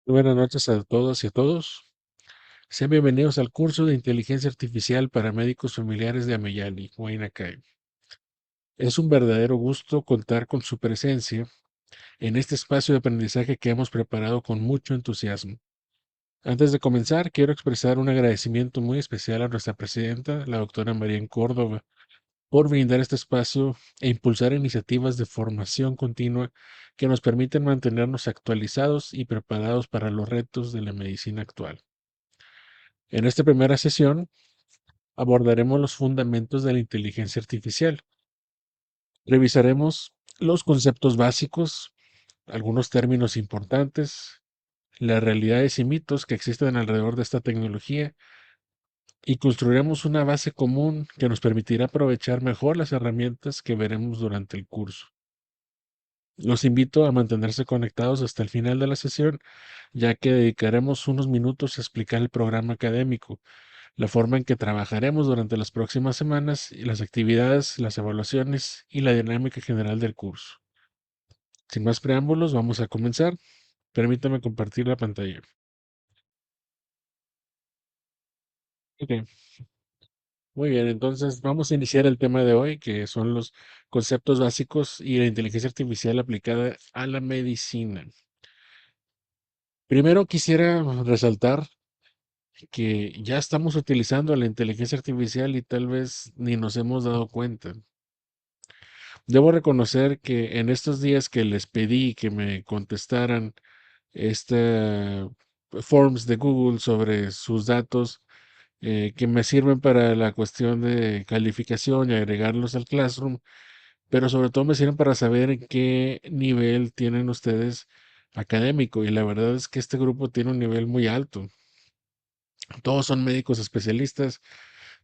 Buenas noches a todos y a todos. Sean bienvenidos al curso de Inteligencia Artificial para Médicos Familiares de Ameyali, Huayna. Es un verdadero gusto contar con su presencia en este espacio de aprendizaje que hemos preparado con mucho entusiasmo. Antes de comenzar, quiero expresar un agradecimiento muy especial a nuestra presidenta, la doctora María Córdoba, por brindar este espacio e impulsar iniciativas de formación continua que nos permiten mantenernos actualizados y preparados para los retos de la medicina actual. En esta primera sesión abordaremos los fundamentos de la inteligencia artificial. Revisaremos los conceptos básicos, algunos términos importantes, las realidades y mitos que existen alrededor de esta tecnología y construiremos una base común que nos permitirá aprovechar mejor las herramientas que veremos durante el curso. Los invito a mantenerse conectados hasta el final de la sesión, ya que dedicaremos unos minutos a explicar el programa académico, la forma en que trabajaremos durante las próximas semanas y las actividades, las evaluaciones y la dinámica general del curso. Sin más preámbulos, vamos a comenzar. Permítame compartir la pantalla. Ok, muy bien, entonces vamos a iniciar el tema de hoy, que son los conceptos básicos y la inteligencia artificial aplicada a la medicina. Primero quisiera resaltar que ya estamos utilizando la inteligencia artificial y tal vez ni nos hemos dado cuenta. Debo reconocer que en estos días que les pedí que me contestaran este forms de Google sobre sus datos que me sirven para la cuestión de calificación y agregarlos al Classroom, pero sobre todo me sirven para saber en qué nivel tienen ustedes académico. Y la verdad es que este grupo tiene un nivel muy alto. Todos son médicos especialistas,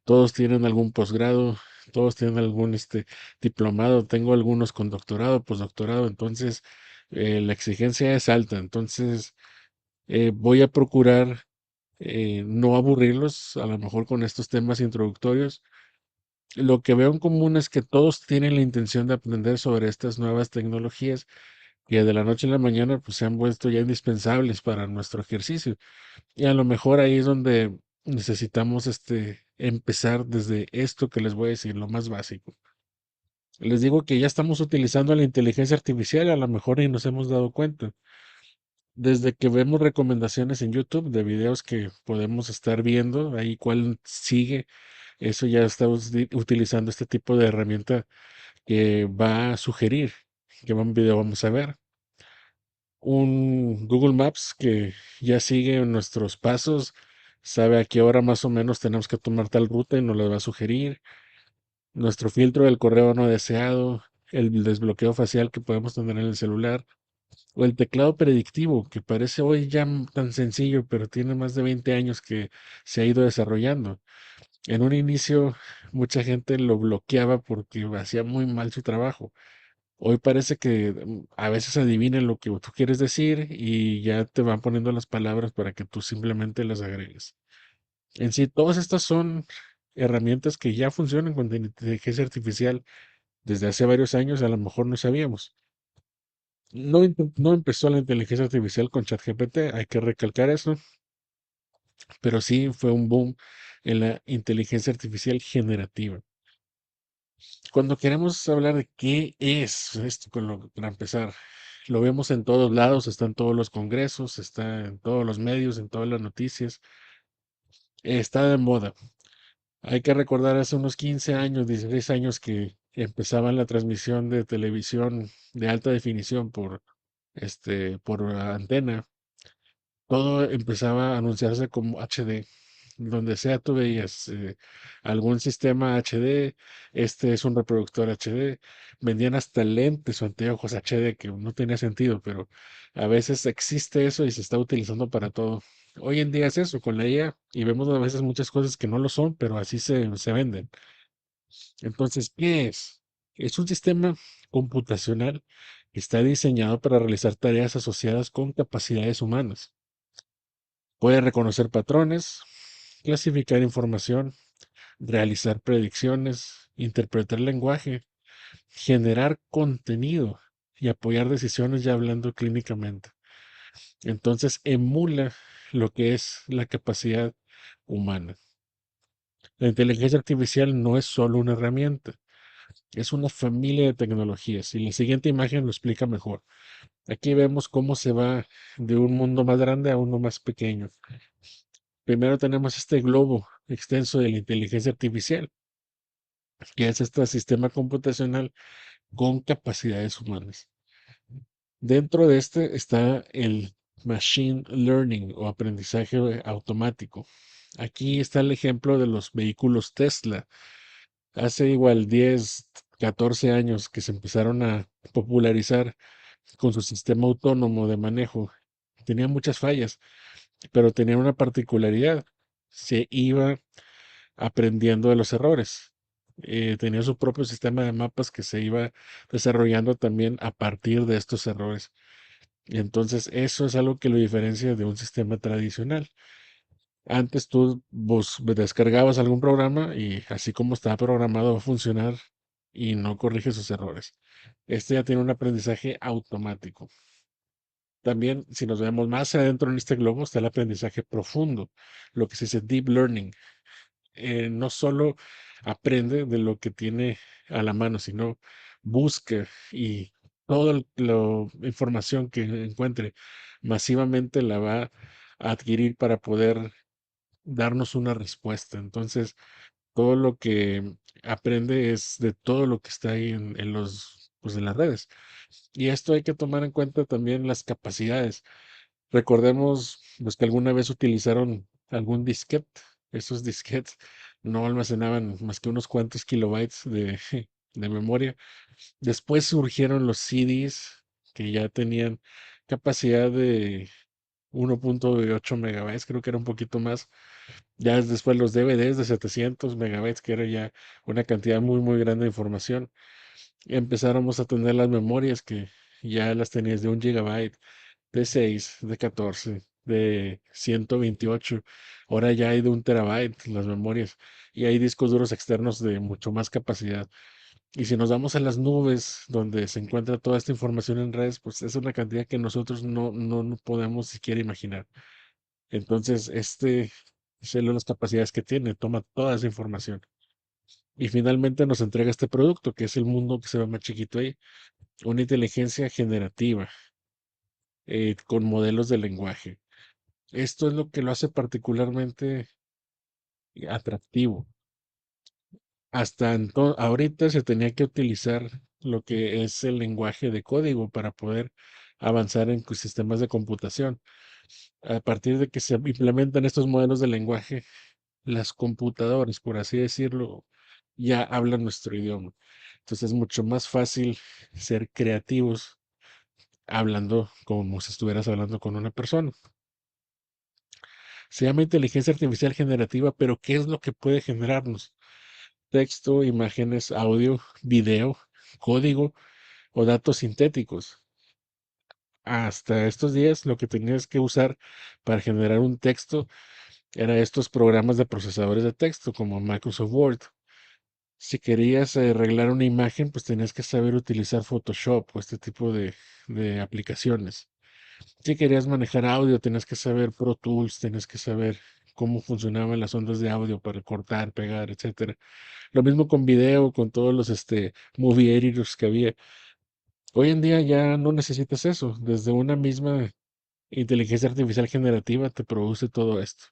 todos tienen algún posgrado, todos tienen algún diplomado, tengo algunos con doctorado, postdoctorado, entonces la exigencia es alta, entonces voy a procurar no aburrirlos, a lo mejor con estos temas introductorios. Lo que veo en común es que todos tienen la intención de aprender sobre estas nuevas tecnologías que de la noche a la mañana pues, se han vuelto ya indispensables para nuestro ejercicio. Y a lo mejor ahí es donde necesitamos empezar desde esto que les voy a decir, lo más básico. Les digo que ya estamos utilizando la inteligencia artificial, a lo mejor y nos hemos dado cuenta. Desde que vemos recomendaciones en YouTube de videos que podemos estar viendo, ahí cuál sigue, eso ya estamos utilizando este tipo de herramienta que va a sugerir qué buen video vamos a ver. Un Google Maps que ya sigue nuestros pasos, sabe a qué hora más o menos tenemos que tomar tal ruta y nos la va a sugerir. Nuestro filtro del correo no deseado, el desbloqueo facial que podemos tener en el celular, o el teclado predictivo, que parece hoy ya tan sencillo, pero tiene más de 20 años que se ha ido desarrollando. En un inicio, mucha gente lo bloqueaba porque hacía muy mal su trabajo. Hoy parece que a veces adivinen lo que tú quieres decir y ya te van poniendo las palabras para que tú simplemente las agregues. En sí, todas estas son herramientas que ya funcionan con inteligencia artificial desde hace varios años, a lo mejor no sabíamos. No empezó la inteligencia artificial con ChatGPT, hay que recalcar eso, pero sí fue un boom en la inteligencia artificial generativa. Cuando queremos hablar de qué es esto, para empezar, lo vemos en todos lados, está en todos los congresos, está en todos los medios, en todas las noticias, está de moda. Hay que recordar hace unos 15 años, 16 años que empezaban la transmisión de televisión de alta definición por antena. Todo empezaba a anunciarse como HD. Donde sea tú veías algún sistema HD, este es un reproductor HD, vendían hasta lentes o anteojos HD que no tenía sentido, pero a veces existe eso y se está utilizando para todo. Hoy en día es eso, con la IA, y vemos a veces muchas cosas que no lo son, pero así se venden. Entonces, ¿qué es? Es un sistema computacional que está diseñado para realizar tareas asociadas con capacidades humanas. Puede reconocer patrones, clasificar información, realizar predicciones, interpretar lenguaje, generar contenido y apoyar decisiones ya hablando clínicamente. Entonces emula lo que es la capacidad humana. La inteligencia artificial no es solo una herramienta, es una familia de tecnologías y la siguiente imagen lo explica mejor. Aquí vemos cómo se va de un mundo más grande a uno más pequeño. Primero tenemos este globo extenso de la inteligencia artificial, que es este sistema computacional con capacidades humanas. Dentro de este está el machine learning o aprendizaje automático. Aquí está el ejemplo de los vehículos Tesla. Hace igual 10, 14 años que se empezaron a popularizar con su sistema autónomo de manejo. Tenía muchas fallas, pero tenía una particularidad. Se iba aprendiendo de los errores. Tenía su propio sistema de mapas que se iba desarrollando también a partir de estos errores. Y entonces eso es algo que lo diferencia de un sistema tradicional. Antes tú vos descargabas algún programa y así como estaba programado va a funcionar y no corrige sus errores. Este ya tiene un aprendizaje automático. También, si nos vemos más adentro en este globo, está el aprendizaje profundo, lo que se dice deep learning. No solo aprende de lo que tiene a la mano, sino busca y toda la información que encuentre masivamente la va a adquirir para poder darnos una respuesta. Entonces, todo lo que aprende es de todo lo que está ahí en los, pues en las redes. Y esto hay que tomar en cuenta también las capacidades. Recordemos los que alguna vez utilizaron algún disquete. Esos disquetes no almacenaban más que unos cuantos kilobytes de memoria. Después surgieron los CDs que ya tenían capacidad de 1.8 megabytes, creo que era un poquito más. Ya después los DVDs de 700 megabytes, que era ya una cantidad muy, muy grande de información. Empezáramos a tener las memorias que ya las tenías de 1 gigabyte, de 6, de 14, de 128. Ahora ya hay de 1 terabyte las memorias y hay discos duros externos de mucho más capacidad. Y si nos vamos a las nubes donde se encuentra toda esta información en redes, pues es una cantidad que nosotros no podemos siquiera imaginar. Entonces, sé las capacidades que tiene, toma toda esa información. Y finalmente nos entrega este producto, que es el mundo que se ve más chiquito ahí, una inteligencia generativa, con modelos de lenguaje. Esto es lo que lo hace particularmente atractivo. Ahorita se tenía que utilizar lo que es el lenguaje de código para poder avanzar en sistemas de computación. A partir de que se implementan estos modelos de lenguaje, las computadoras, por así decirlo, ya hablan nuestro idioma. Entonces es mucho más fácil ser creativos hablando como si estuvieras hablando con una persona. Se llama inteligencia artificial generativa, pero ¿qué es lo que puede generarnos? Texto, imágenes, audio, video, código o datos sintéticos. Hasta estos días lo que tenías que usar para generar un texto era estos programas de procesadores de texto como Microsoft Word. Si querías arreglar una imagen, pues tenías que saber utilizar Photoshop o este tipo de aplicaciones. Si querías manejar audio, tenías que saber Pro Tools, tenías que saber cómo funcionaban las ondas de audio para cortar, pegar, etcétera. Lo mismo con video, con todos los movie editors que había. Hoy en día ya no necesitas eso. Desde una misma inteligencia artificial generativa te produce todo esto.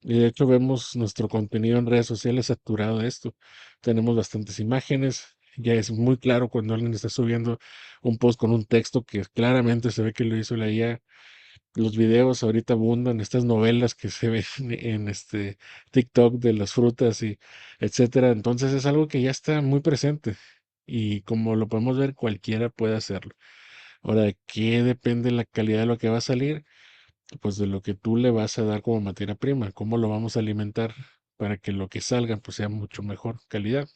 Y de hecho vemos nuestro contenido en redes sociales saturado de esto. Tenemos bastantes imágenes. Ya es muy claro cuando alguien está subiendo un post con un texto que claramente se ve que lo hizo la IA. Los videos ahorita abundan, estas novelas que se ven en este TikTok de las frutas y etcétera. Entonces es algo que ya está muy presente y como lo podemos ver, cualquiera puede hacerlo. Ahora, ¿de qué depende la calidad de lo que va a salir? Pues de lo que tú le vas a dar como materia prima, cómo lo vamos a alimentar para que lo que salga pues sea mucho mejor calidad.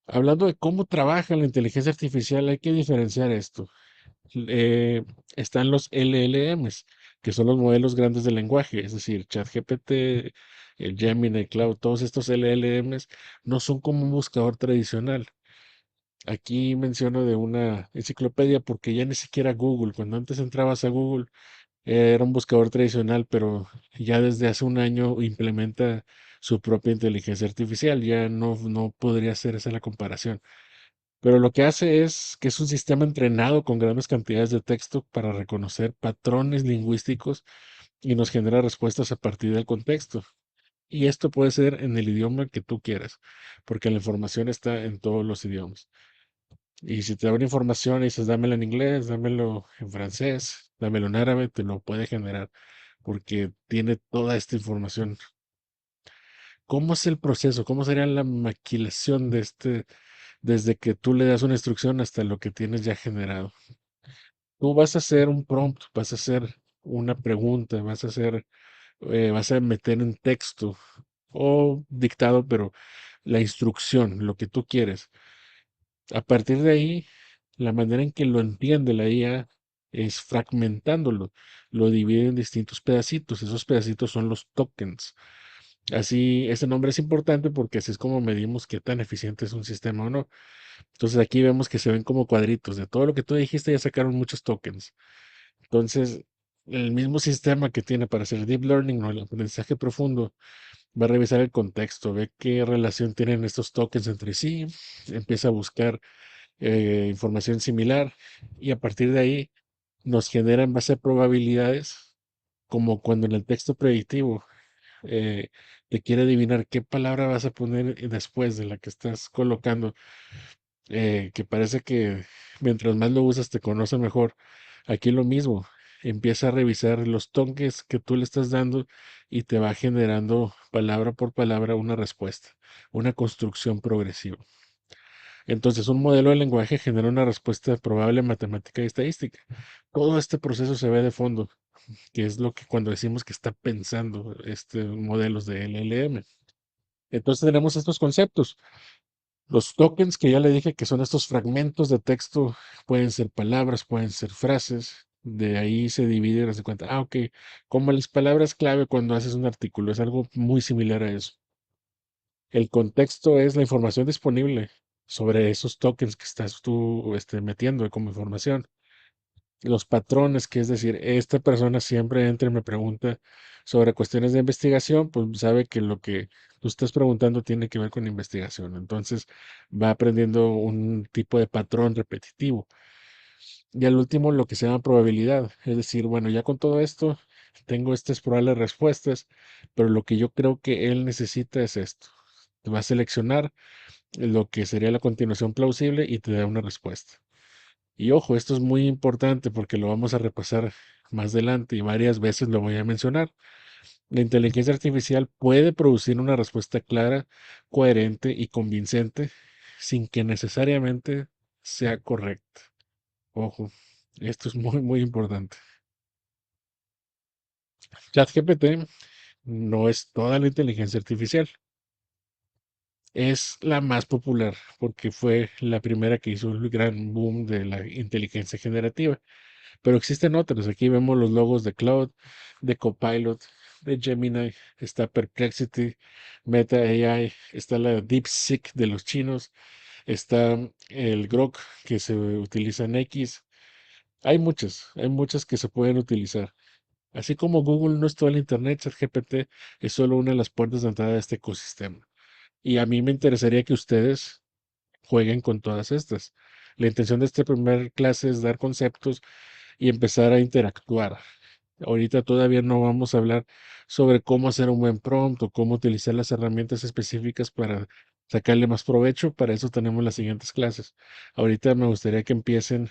Hablando de cómo trabaja la inteligencia artificial, hay que diferenciar esto. eh, Están los LLMs, que son los modelos grandes de lenguaje, es decir, ChatGPT, el Gemini, Cloud, todos estos LLMs no son como un buscador tradicional. Aquí menciono de una enciclopedia porque ya ni siquiera Google, cuando antes entrabas a Google, era un buscador tradicional, pero ya desde hace un año implementa su propia inteligencia artificial. Ya no podría ser esa la comparación. Pero lo que hace es que es un sistema entrenado con grandes cantidades de texto para reconocer patrones lingüísticos y nos genera respuestas a partir del contexto. Y esto puede ser en el idioma que tú quieras, porque la información está en todos los idiomas. Y si te da una información y dices, dámelo en inglés, dámelo en francés, dámelo en árabe, te lo puede generar, porque tiene toda esta información. ¿Cómo es el proceso? ¿Cómo sería la maquilación de desde que tú le das una instrucción hasta lo que tienes ya generado? Tú vas a hacer un prompt, vas a hacer una pregunta, vas a meter en texto o dictado, pero la instrucción, lo que tú quieres. A partir de ahí, la manera en que lo entiende la IA es fragmentándolo. Lo divide en distintos pedacitos. Esos pedacitos son los tokens. Así, ese nombre es importante porque así es como medimos qué tan eficiente es un sistema o no. Entonces aquí vemos que se ven como cuadritos. De todo lo que tú dijiste ya sacaron muchos tokens. Entonces, el mismo sistema que tiene para hacer deep learning o el aprendizaje profundo va a revisar el contexto, ve qué relación tienen estos tokens entre sí, empieza a buscar información similar y a partir de ahí nos genera en base a probabilidades, como cuando en el texto predictivo eh, te quiere adivinar qué palabra vas a poner después de la que estás colocando, que parece que mientras más lo usas te conoce mejor. Aquí lo mismo, empieza a revisar los toques que tú le estás dando y te va generando palabra por palabra una respuesta, una construcción progresiva. Entonces, un modelo de lenguaje genera una respuesta probable matemática y estadística. Todo este proceso se ve de fondo, que es lo que cuando decimos que está pensando este modelos de LLM. Entonces tenemos estos conceptos. Los tokens que ya le dije que son estos fragmentos de texto, pueden ser palabras, pueden ser frases. De ahí se divide, haz de cuenta. Ah, ok. Como las palabras clave cuando haces un artículo, es algo muy similar a eso. El contexto es la información disponible sobre esos tokens que estás tú metiendo como información. Los patrones, que es decir, esta persona siempre entra y me pregunta sobre cuestiones de investigación, pues sabe que lo que tú estás preguntando tiene que ver con investigación. Entonces va aprendiendo un tipo de patrón repetitivo. Y al último, lo que se llama probabilidad. Es decir, bueno, ya con todo esto, tengo estas probables respuestas, pero lo que yo creo que él necesita es esto. Te va a seleccionar lo que sería la continuación plausible y te da una respuesta. Y ojo, esto es muy importante porque lo vamos a repasar más adelante y varias veces lo voy a mencionar. La inteligencia artificial puede producir una respuesta clara, coherente y convincente sin que necesariamente sea correcta. Ojo, esto es muy importante. ChatGPT no es toda la inteligencia artificial. Es la más popular porque fue la primera que hizo el gran boom de la inteligencia generativa. Pero existen otras. Aquí vemos los logos de Cloud, de Copilot, de Gemini, está Perplexity, Meta AI, está la DeepSeek de los chinos, está el Grok que se utiliza en X. Hay muchas que se pueden utilizar. Así como Google no es todo el Internet, ChatGPT es solo una de las puertas de entrada de este ecosistema. Y a mí me interesaría que ustedes jueguen con todas estas. La intención de esta primer clase es dar conceptos y empezar a interactuar. Ahorita todavía no vamos a hablar sobre cómo hacer un buen prompt o cómo utilizar las herramientas específicas para sacarle más provecho. Para eso tenemos las siguientes clases. Ahorita me gustaría que empiecen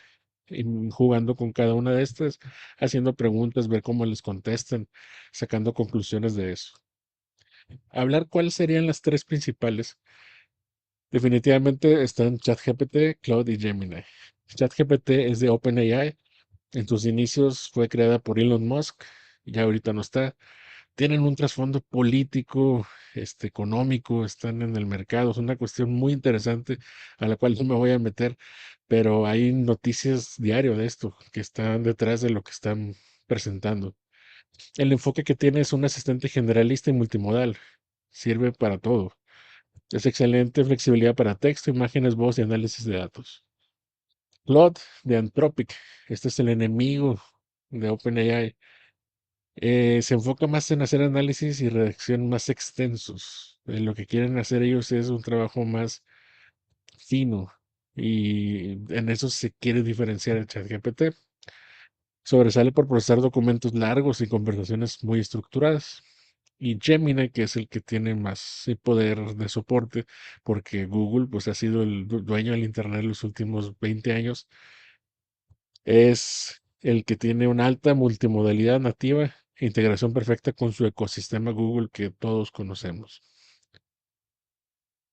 jugando con cada una de estas, haciendo preguntas, ver cómo les contestan, sacando conclusiones de eso. Hablar cuáles serían las tres principales. Definitivamente están ChatGPT, Claude y Gemini. ChatGPT es de OpenAI. En sus inicios fue creada por Elon Musk, ya ahorita no está. Tienen un trasfondo político, económico, están en el mercado. Es una cuestión muy interesante a la cual no me voy a meter, pero hay noticias diario de esto que están detrás de lo que están presentando. El enfoque que tiene es un asistente generalista y multimodal. Sirve para todo. Es excelente flexibilidad para texto, imágenes, voz y análisis de datos. Claude de Anthropic. Este es el enemigo de OpenAI. Se enfoca más en hacer análisis y redacción más extensos. Lo que quieren hacer ellos es un trabajo más fino y en eso se quiere diferenciar el ChatGPT. Sobresale por procesar documentos largos y conversaciones muy estructuradas. Y Gemini, que es el que tiene más poder de soporte, porque Google pues ha sido el dueño del Internet los últimos 20 años, es el que tiene una alta multimodalidad nativa e integración perfecta con su ecosistema Google que todos conocemos.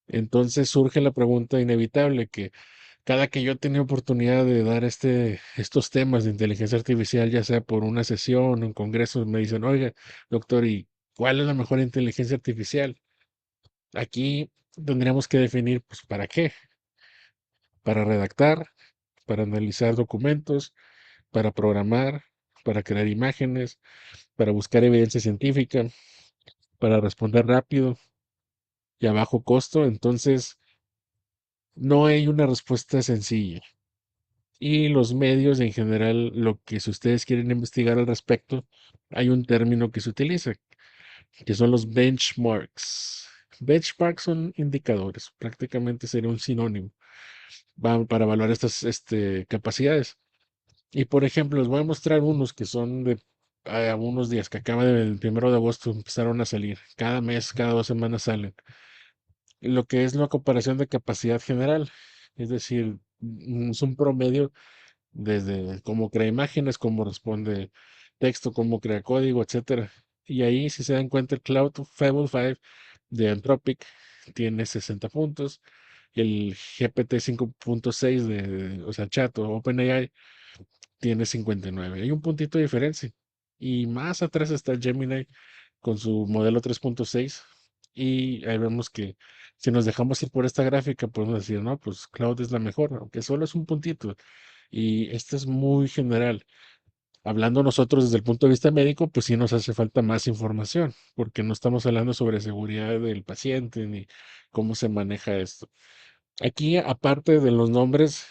Entonces surge la pregunta inevitable que cada que yo tenía oportunidad de dar estos temas de inteligencia artificial, ya sea por una sesión o un congreso, me dicen, oiga, doctor, ¿y cuál es la mejor inteligencia artificial? Aquí tendríamos que definir, pues, ¿para qué? Para redactar, para analizar documentos, para programar, para crear imágenes, para buscar evidencia científica, para responder rápido y a bajo costo. Entonces, no hay una respuesta sencilla. Y los medios en general, lo que si ustedes quieren investigar al respecto, hay un término que se utiliza, que son los benchmarks. Benchmarks son indicadores, prácticamente sería un sinónimo para evaluar estas capacidades. Y por ejemplo, les voy a mostrar unos que son de unos días, que acaba del 1 de agosto empezaron a salir. Cada mes, cada 2 semanas salen. Lo que es la comparación de capacidad general, es decir, es un promedio desde cómo crea imágenes, cómo responde texto, cómo crea código, etcétera. Y ahí, si se dan cuenta, el Cloud Fable 5 de Anthropic tiene 60 puntos y el GPT 5.6 o sea, chat o OpenAI tiene 59. Hay un puntito de diferencia. Y más atrás está Gemini con su modelo 3.6. Y ahí vemos que si nos dejamos ir por esta gráfica, podemos decir, no, pues Cloud es la mejor, aunque solo es un puntito. Y esto es muy general. Hablando nosotros desde el punto de vista médico, pues sí nos hace falta más información, porque no estamos hablando sobre seguridad del paciente ni cómo se maneja esto. Aquí, aparte de los nombres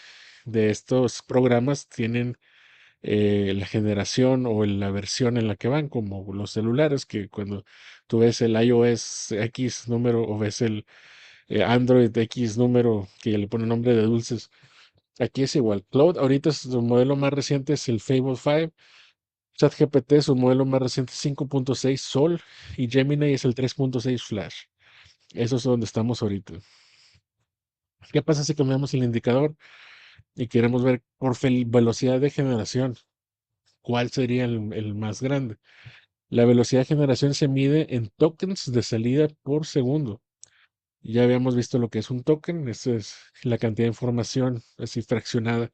de estos programas, tienen la generación o la versión en la que van, como los celulares, que cuando tú ves el iOS X número o ves el Android X número que le pone nombre de dulces, aquí es igual. Cloud, ahorita su modelo más reciente es el Fable 5. ChatGPT, su modelo más reciente es 5.6 Sol y Gemini es el 3.6 Flash. Eso es donde estamos ahorita. ¿Qué pasa si cambiamos el indicador y queremos ver por velocidad de generación? ¿Cuál sería el más grande? La velocidad de generación se mide en tokens de salida por segundo. Ya habíamos visto lo que es un token, eso es la cantidad de información así fraccionada.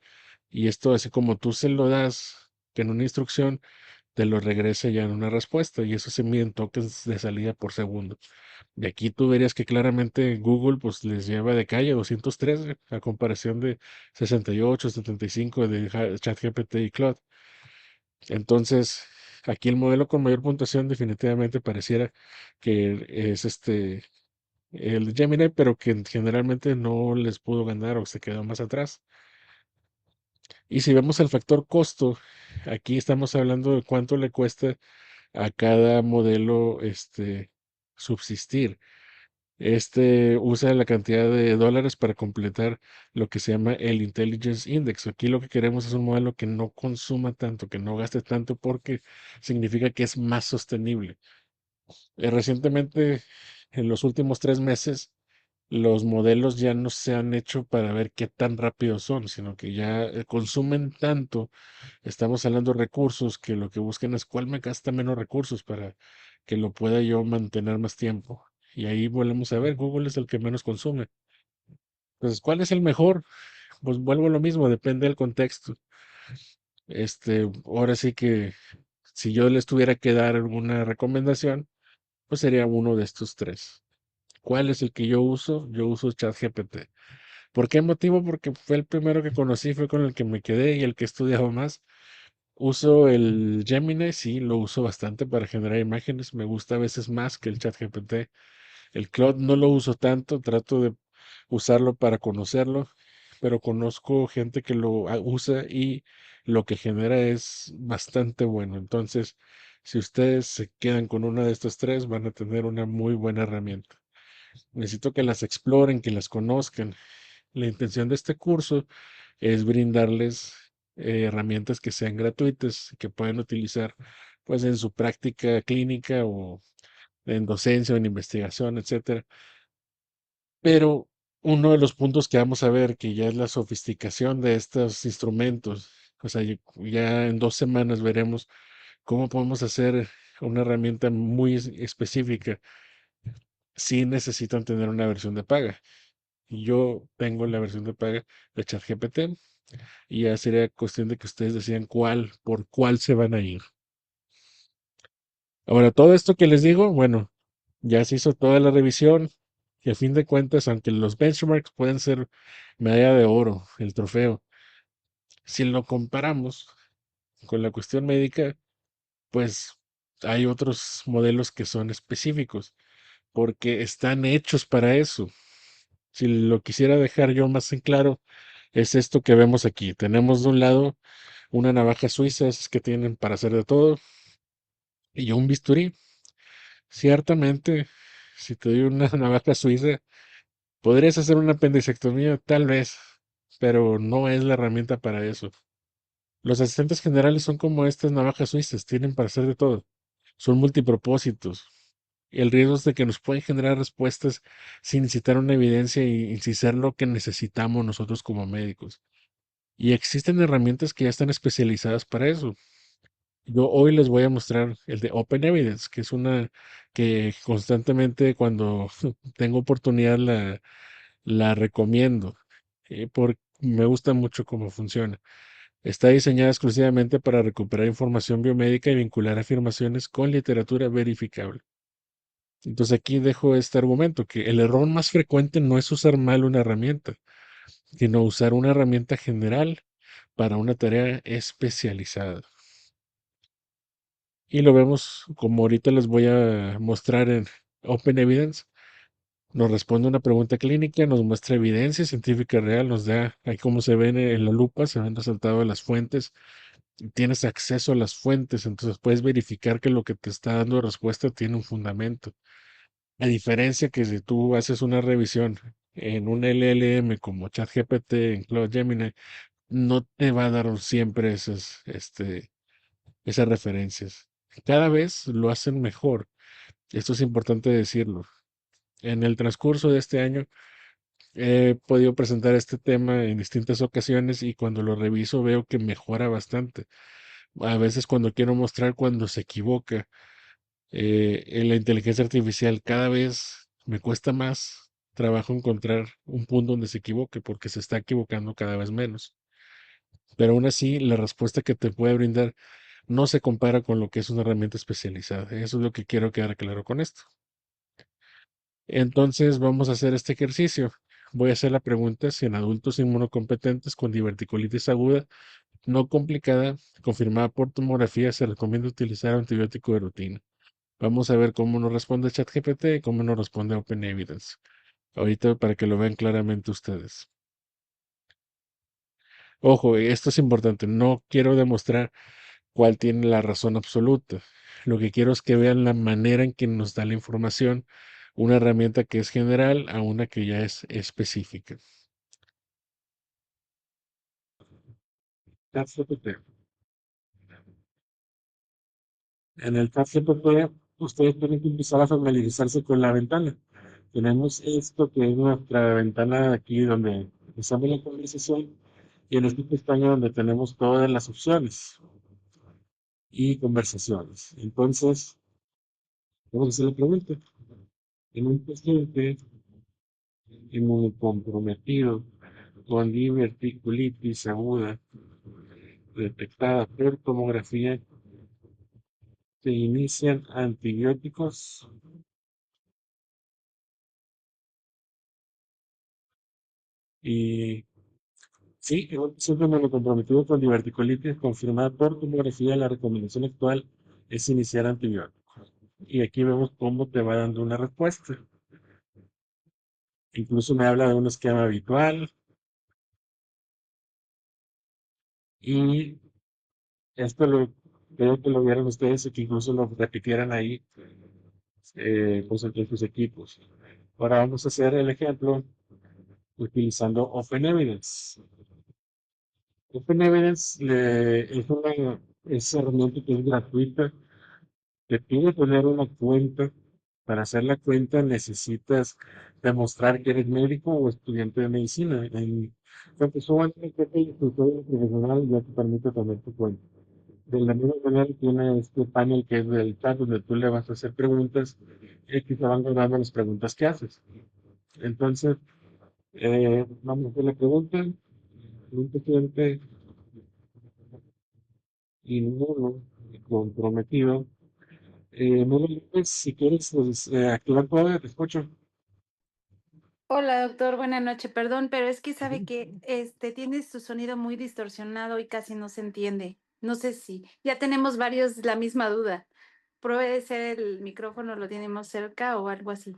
Y esto, así como tú se lo das en una instrucción, te lo regresa ya en una respuesta. Y eso se mide en tokens de salida por segundo. Y aquí tú verías que claramente Google pues les lleva de calle 213 a comparación de 68, 75 de ChatGPT y Claude. Entonces, aquí el modelo con mayor puntuación definitivamente pareciera que es el Gemini, pero que generalmente no les pudo ganar o se quedó más atrás. Y si vemos el factor costo, aquí estamos hablando de cuánto le cuesta a cada modelo subsistir. Este usa la cantidad de dólares para completar lo que se llama el Intelligence Index. Aquí lo que queremos es un modelo que no consuma tanto, que no gaste tanto, porque significa que es más sostenible. Recientemente, en los últimos 3 meses, los modelos ya no se han hecho para ver qué tan rápidos son, sino que ya consumen tanto. Estamos hablando de recursos que lo que buscan es cuál me gasta menos recursos para que lo pueda yo mantener más tiempo. Y ahí volvemos a ver, Google es el que menos consume. Entonces, ¿cuál es el mejor? Pues vuelvo a lo mismo, depende del contexto. Ahora sí que si yo les tuviera que dar alguna recomendación, pues sería uno de estos tres. ¿Cuál es el que yo uso? Yo uso ChatGPT. ¿Por qué motivo? Porque fue el primero que conocí, fue con el que me quedé y el que he estudiado más. Uso el Gemini, sí, lo uso bastante para generar imágenes. Me gusta a veces más que el ChatGPT. El cloud no lo uso tanto, trato de usarlo para conocerlo, pero conozco gente que lo usa y lo que genera es bastante bueno. Entonces, si ustedes se quedan con una de estas tres, van a tener una muy buena herramienta. Necesito que las exploren, que las conozcan. La intención de este curso es brindarles herramientas que sean gratuitas, que puedan utilizar pues en su práctica clínica o en docencia o en investigación, etcétera. Pero uno de los puntos que vamos a ver, que ya es la sofisticación de estos instrumentos, o sea, ya en 2 semanas veremos cómo podemos hacer una herramienta muy específica si necesitan tener una versión de paga. Yo tengo la versión de paga de ChatGPT y ya sería cuestión de que ustedes decidan por cuál se van a ir. Ahora, todo esto que les digo, bueno, ya se hizo toda la revisión y a fin de cuentas, aunque los benchmarks pueden ser medalla de oro, el trofeo, si lo comparamos con la cuestión médica, pues hay otros modelos que son específicos porque están hechos para eso. Si lo quisiera dejar yo más en claro, es esto que vemos aquí. Tenemos de un lado una navaja suiza, esas que tienen para hacer de todo, y un bisturí. Ciertamente, si te doy una navaja suiza, podrías hacer una apendicectomía, tal vez, pero no es la herramienta para eso. Los asistentes generales son como estas navajas suizas, tienen para hacer de todo. Son multipropósitos. El riesgo es de que nos pueden generar respuestas sin citar una evidencia y sin ser lo que necesitamos nosotros como médicos. Y existen herramientas que ya están especializadas para eso. Yo hoy les voy a mostrar el de Open Evidence, que es una que constantemente cuando tengo oportunidad la recomiendo, porque me gusta mucho cómo funciona. Está diseñada exclusivamente para recuperar información biomédica y vincular afirmaciones con literatura verificable. Entonces aquí dejo este argumento, que el error más frecuente no es usar mal una herramienta, sino usar una herramienta general para una tarea especializada. Y lo vemos como ahorita les voy a mostrar en Open Evidence. Nos responde una pregunta clínica, nos muestra evidencia científica real, nos da, ahí como se ven en la lupa, se ven resaltadas las fuentes, tienes acceso a las fuentes, entonces puedes verificar que lo que te está dando respuesta tiene un fundamento. A diferencia que si tú haces una revisión en un LLM como ChatGPT, en Claude Gemini, no te va a dar siempre esas referencias. Cada vez lo hacen mejor. Esto es importante decirlo. En el transcurso de este año he podido presentar este tema en distintas ocasiones y cuando lo reviso veo que mejora bastante. A veces cuando quiero mostrar cuando se equivoca, en la inteligencia artificial cada vez me cuesta más trabajo encontrar un punto donde se equivoque porque se está equivocando cada vez menos. Pero aún así, la respuesta que te puede brindar no se compara con lo que es una herramienta especializada. Eso es lo que quiero quedar claro con esto. Entonces vamos a hacer este ejercicio. Voy a hacer la pregunta si en adultos inmunocompetentes con diverticulitis aguda no complicada, confirmada por tomografía, se recomienda utilizar antibiótico de rutina. Vamos a ver cómo nos responde ChatGPT y cómo nos responde OpenEvidence. Ahorita para que lo vean claramente ustedes. Ojo, esto es importante. No quiero demostrar cuál tiene la razón absoluta. Lo que quiero es que vean la manera en que nos da la información una herramienta que es general a una que ya es específica. ChatGPT. En el ChatGPT, ustedes tienen que empezar a familiarizarse con la ventana. Tenemos esto que es nuestra ventana aquí donde empezamos la conversación y en este pestaña donde tenemos todas las opciones y conversaciones. Entonces, vamos a hacer la pregunta. En un paciente inmunocomprometido con diverticulitis aguda detectada por tomografía, se inician antibióticos y sí, en un paciente inmunocomprometido con diverticulitis confirmada por tomografía, la recomendación actual es iniciar antibióticos. Y aquí vemos cómo te va dando una respuesta. Incluso me habla de un esquema habitual y esto lo creo que lo vieron ustedes y que incluso lo repitieran ahí pues entre sus equipos. Ahora vamos a hacer el ejemplo utilizando Open Evidence. Open Evidence es una herramienta que es gratuita. Te pide poner una cuenta. Para hacer la cuenta necesitas demostrar que eres médico o estudiante de medicina. Cuando suban una cuenta y tu código profesional ya te permite poner tu cuenta. De la misma manera tiene este panel que es del chat donde tú le vas a hacer preguntas y que te van guardando las preguntas que haces. Entonces, vamos a hacer la pregunta. Un paciente inmuno comprometido. Miguel López, si quieres pues, activar todo, te escucho. Hola, doctor, buenas noches. Perdón, pero es que sabe Ujú. que tiene su sonido muy distorsionado y casi no se entiende. No sé si ya tenemos varios la misma duda. Puede ser el micrófono lo tenemos cerca o algo así.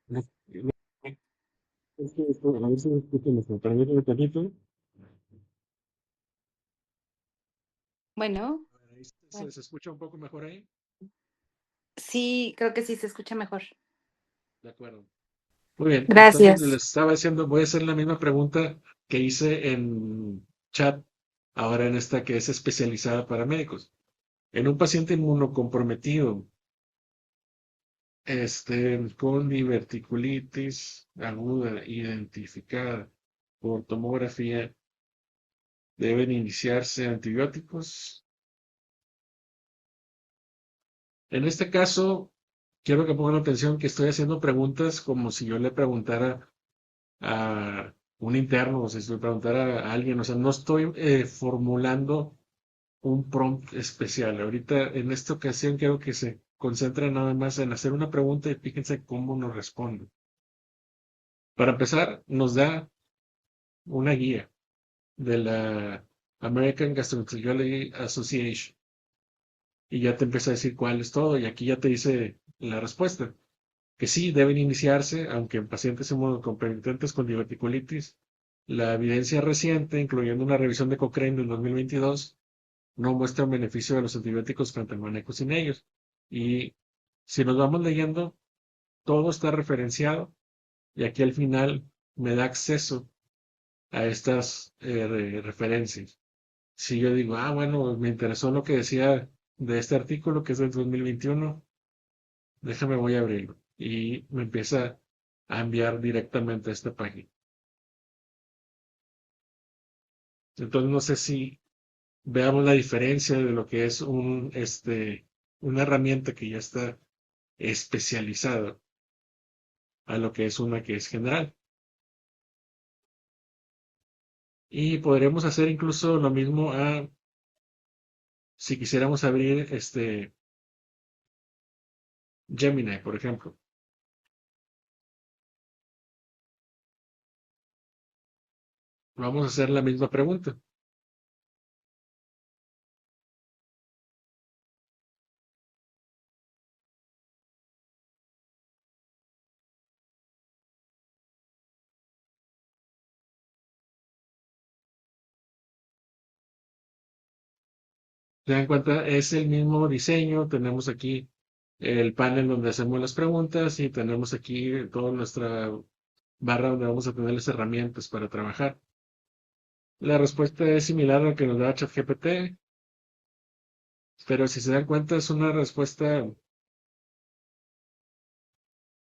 Es que a ver si me escuchan mejor. Permíteme tantito. Bueno, A ver, ahí bueno. se escucha un poco mejor ahí. Sí, creo que sí se escucha mejor. De acuerdo. Muy bien, entonces Gracias. les estaba diciendo, voy a hacer la misma pregunta que hice en chat, ahora en esta que es especializada para médicos. En un paciente inmunocomprometido, con diverticulitis aguda identificada por tomografía, deben iniciarse antibióticos. En este caso, quiero que pongan atención que estoy haciendo preguntas como si yo le preguntara a un interno, o sea, si le preguntara a alguien, o sea, no estoy formulando un prompt especial. Ahorita, en esta ocasión, quiero que se concentren nada más en hacer una pregunta y fíjense cómo nos responde. Para empezar, nos da una guía de la American Gastroenterology Association y ya te empieza a decir cuál es todo y aquí ya te dice la respuesta. Que sí deben iniciarse, aunque en pacientes inmunocompetentes con diverticulitis, la evidencia reciente, incluyendo una revisión de Cochrane del 2022, no muestra un beneficio de los antibióticos frente al manejo sin ellos. Y si nos vamos leyendo, todo está referenciado y aquí al final me da acceso a estas referencias. Si yo digo, ah, bueno, me interesó lo que decía de este artículo que es del 2021, déjame voy a abrirlo. Y me empieza a enviar directamente a esta página. Entonces no sé si veamos la diferencia de lo que es una herramienta que ya está especializada a lo que es una que es general. Y podríamos hacer incluso lo mismo si quisiéramos abrir Gemini, por ejemplo. Vamos a hacer la misma pregunta. Se dan cuenta, es el mismo diseño. Tenemos aquí el panel donde hacemos las preguntas y tenemos aquí toda nuestra barra donde vamos a tener las herramientas para trabajar. La respuesta es similar a la que nos da ChatGPT, pero si se dan cuenta es una respuesta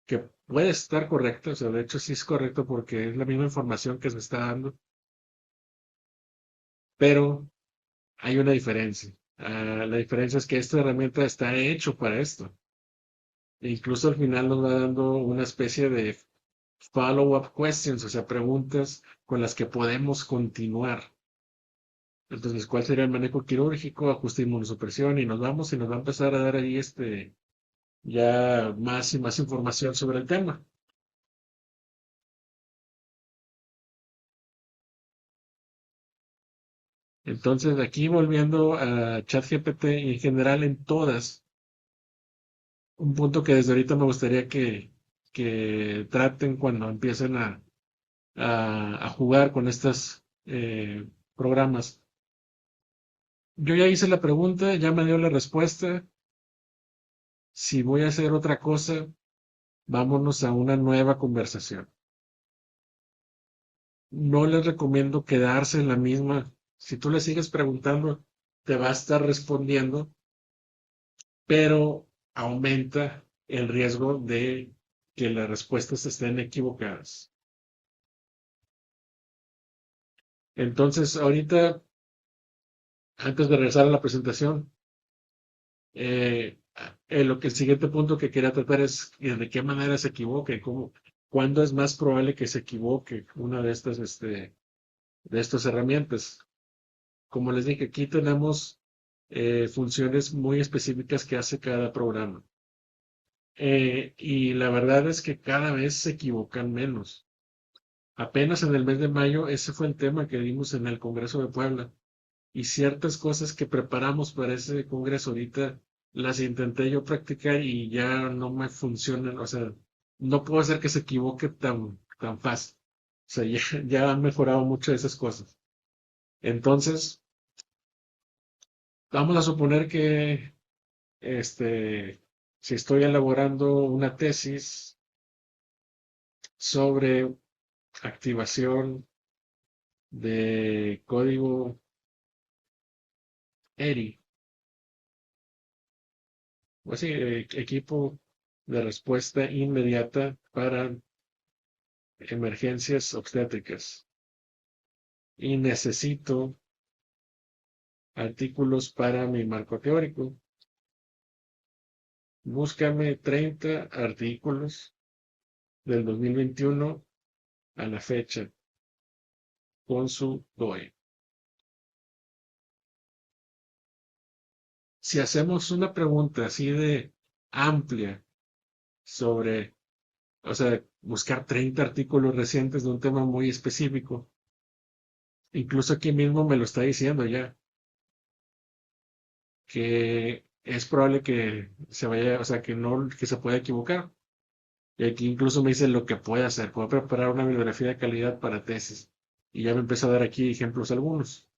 que puede estar correcta, o sea, de hecho sí es correcto porque es la misma información que se está dando, pero hay una diferencia. La diferencia es que esta herramienta está hecho para esto. E incluso al final nos va dando una especie de follow-up questions, o sea, preguntas con las que podemos continuar. Entonces, ¿cuál sería el manejo quirúrgico, ajuste de inmunosupresión? Y nos vamos y nos va a empezar a dar ahí ya más y más información sobre el tema. Entonces, aquí volviendo a ChatGPT y en general en todas, un punto que desde ahorita me gustaría que que traten cuando empiecen a jugar con estos programas. Yo ya hice la pregunta, ya me dio la respuesta. Si voy a hacer otra cosa, vámonos a una nueva conversación. No les recomiendo quedarse en la misma. Si tú le sigues preguntando, te va a estar respondiendo, pero aumenta el riesgo de que las respuestas estén equivocadas. Entonces, ahorita, antes de regresar a la presentación, el siguiente punto que quería tratar es de qué manera se equivoque, cuándo es más probable que se equivoque una de estas herramientas. Como les dije, aquí tenemos funciones muy específicas que hace cada programa. Y la verdad es que cada vez se equivocan menos. Apenas en el mes de mayo, ese fue el tema que dimos en el Congreso de Puebla. Y ciertas cosas que preparamos para ese congreso ahorita las intenté yo practicar y ya no me funcionan. O sea, no puedo hacer que se equivoque tan fácil. O sea, ya han mejorado mucho esas cosas. Entonces, vamos a suponer que si estoy elaborando una tesis sobre activación de código ERI, o así, equipo de respuesta inmediata para emergencias obstétricas. Y necesito artículos para mi marco teórico. Búscame 30 artículos del 2021 a la fecha con su DOE. Si hacemos una pregunta así de amplia sobre, o sea, buscar 30 artículos recientes de un tema muy específico, incluso aquí mismo me lo está diciendo ya, que es probable que se vaya, o sea, que no, que se pueda equivocar. Y aquí incluso me dice lo que puede hacer. Puedo preparar una bibliografía de calidad para tesis. Y ya me empezó a dar aquí ejemplos algunos.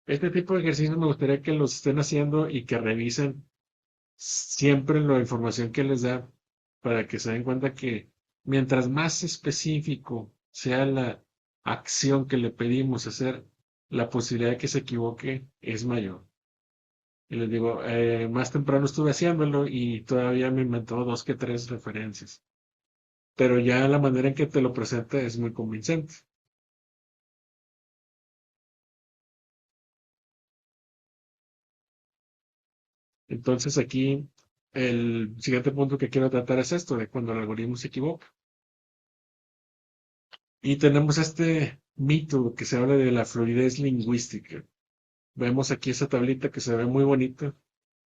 Este tipo de ejercicios me gustaría que los estén haciendo y que revisen siempre la información que les da para que se den cuenta que mientras más específico sea la acción que le pedimos hacer, la posibilidad de que se equivoque es mayor. Y les digo, más temprano estuve haciéndolo y todavía me inventó dos que tres referencias. Pero ya la manera en que te lo presenta es muy convincente. Entonces aquí el siguiente punto que quiero tratar es esto, de cuando el algoritmo se equivoca. Y tenemos este mito que se habla de la fluidez lingüística. Vemos aquí esa tablita que se ve muy bonita,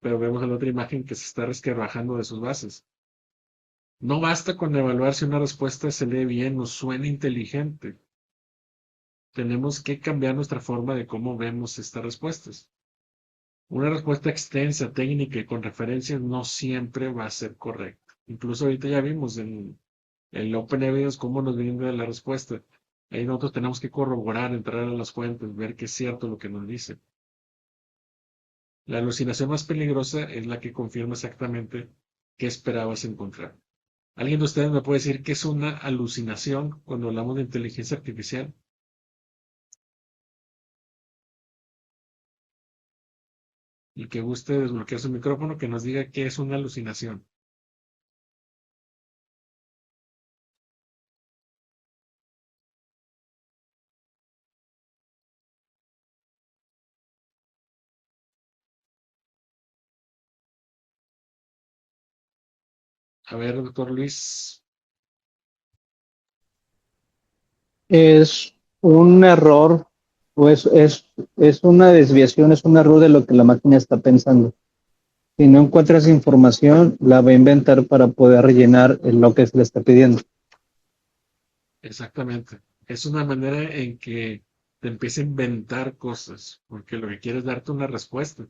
pero vemos en la otra imagen que se está resquebrajando de sus bases. No basta con evaluar si una respuesta se lee bien o suena inteligente. Tenemos que cambiar nuestra forma de cómo vemos estas respuestas. Una respuesta extensa, técnica y con referencias no siempre va a ser correcta. Incluso ahorita ya vimos en el Open Evidence cómo nos viene la respuesta. Ahí nosotros tenemos que corroborar, entrar a las fuentes, ver que es cierto lo que nos dice. La alucinación más peligrosa es la que confirma exactamente qué esperabas encontrar. ¿Alguien de ustedes me puede decir qué es una alucinación cuando hablamos de inteligencia artificial? Y que guste desbloquear su micrófono, que nos diga qué es una alucinación. A ver, doctor Luis. Es un error o es una desviación, es un error de lo que la máquina está pensando. Si no encuentras información, la va a inventar para poder rellenar lo que se le está pidiendo. Exactamente. Es una manera en que te empieza a inventar cosas, porque lo que quiere es darte una respuesta.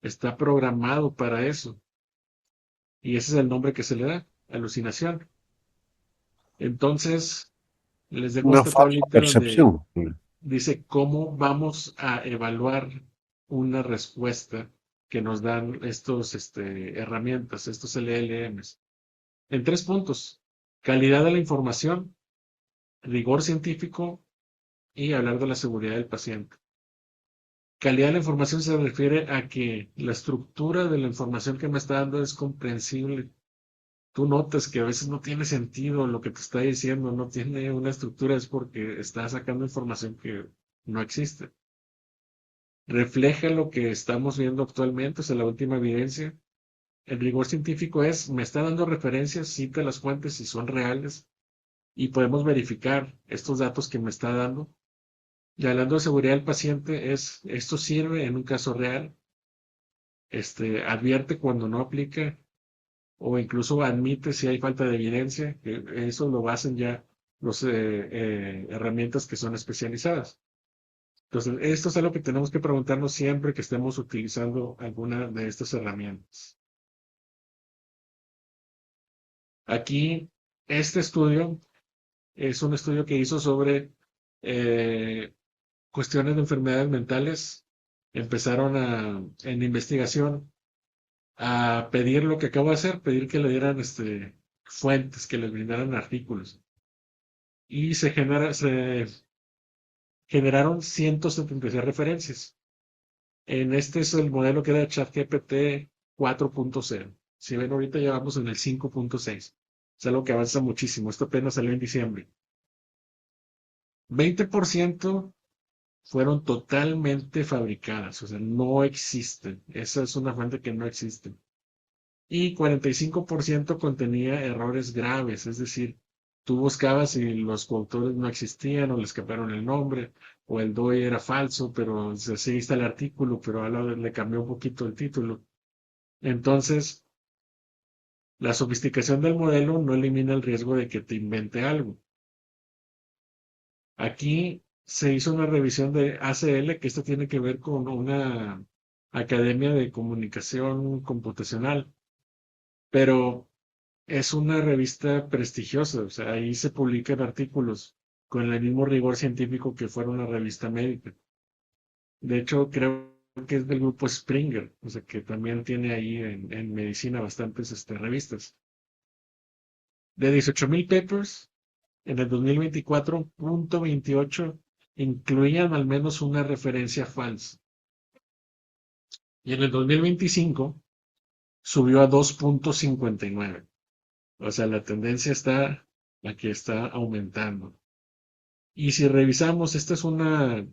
Está programado para eso. Y ese es el nombre que se le da. alucinación. Entonces, les dejo Una esta falsa tablita donde percepción. dice cómo vamos a evaluar una respuesta que nos dan estos herramientas, estos LLMs. En 3 puntos: calidad de la información, rigor científico y hablar de la seguridad del paciente. Calidad de la información se refiere a que la estructura de la información que me está dando es comprensible. Tú notas que a veces no tiene sentido lo que te está diciendo, no tiene una estructura, es porque está sacando información que no existe. Refleja lo que estamos viendo actualmente, o sea, la última evidencia. El rigor científico es, me está dando referencias, cita las fuentes si son reales y podemos verificar estos datos que me está dando. Y hablando de seguridad del paciente es, esto sirve en un caso real, advierte cuando no aplica o incluso admite si hay falta de evidencia, que eso lo hacen ya las herramientas que son especializadas. Entonces, esto es algo que tenemos que preguntarnos siempre que estemos utilizando alguna de estas herramientas. Aquí, este estudio es un estudio que hizo sobre cuestiones de enfermedades mentales. Empezaron en investigación a pedir lo que acabo de hacer, pedir que le dieran fuentes, que les brindaran artículos. Y se generaron 176 referencias. Este es el modelo que era ChatGPT 4.0. Si ven, ahorita ya vamos en el 5.6. Es algo que avanza muchísimo. Esto apenas salió en diciembre. 20% fueron totalmente fabricadas, o sea, no existen. Esa es una fuente que no existe. Y 45% contenía errores graves, es decir, tú buscabas y los coautores no existían o les cambiaron el nombre o el DOI era falso, pero así está el artículo, pero ahora le cambió un poquito el título. Entonces, la sofisticación del modelo no elimina el riesgo de que te invente algo. Aquí se hizo una revisión de ACL, que esto tiene que ver con una academia de comunicación computacional, pero es una revista prestigiosa, o sea, ahí se publican artículos con el mismo rigor científico que fuera una revista médica. De hecho, creo que es del grupo Springer, o sea, que también tiene ahí en medicina bastantes revistas. De 18,000 papers, en el 2024, 0.28 incluían al menos una referencia falsa. Y en el 2025 subió a 2.59. O sea, la tendencia está, la que está aumentando. Y si revisamos, esta es una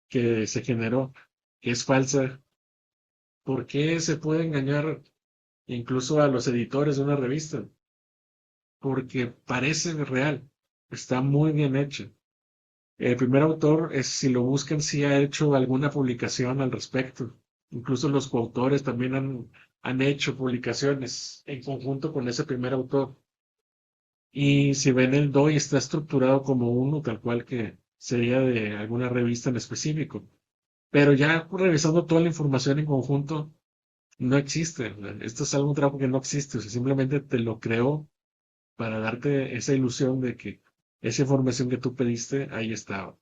que se generó, que es falsa. ¿Por qué se puede engañar incluso a los editores de una revista? Porque parece real, está muy bien hecha. El primer autor, si lo buscan, sí ha hecho alguna publicación al respecto. Incluso los coautores también han hecho publicaciones en conjunto con ese primer autor. Y si ven, el DOI está estructurado como uno, tal cual que sería de alguna revista en específico. Pero ya revisando toda la información en conjunto, no existe. Esto es algún trabajo que no existe. O sea, simplemente te lo creó para darte esa ilusión de que esa información que tú pediste, ahí estaba.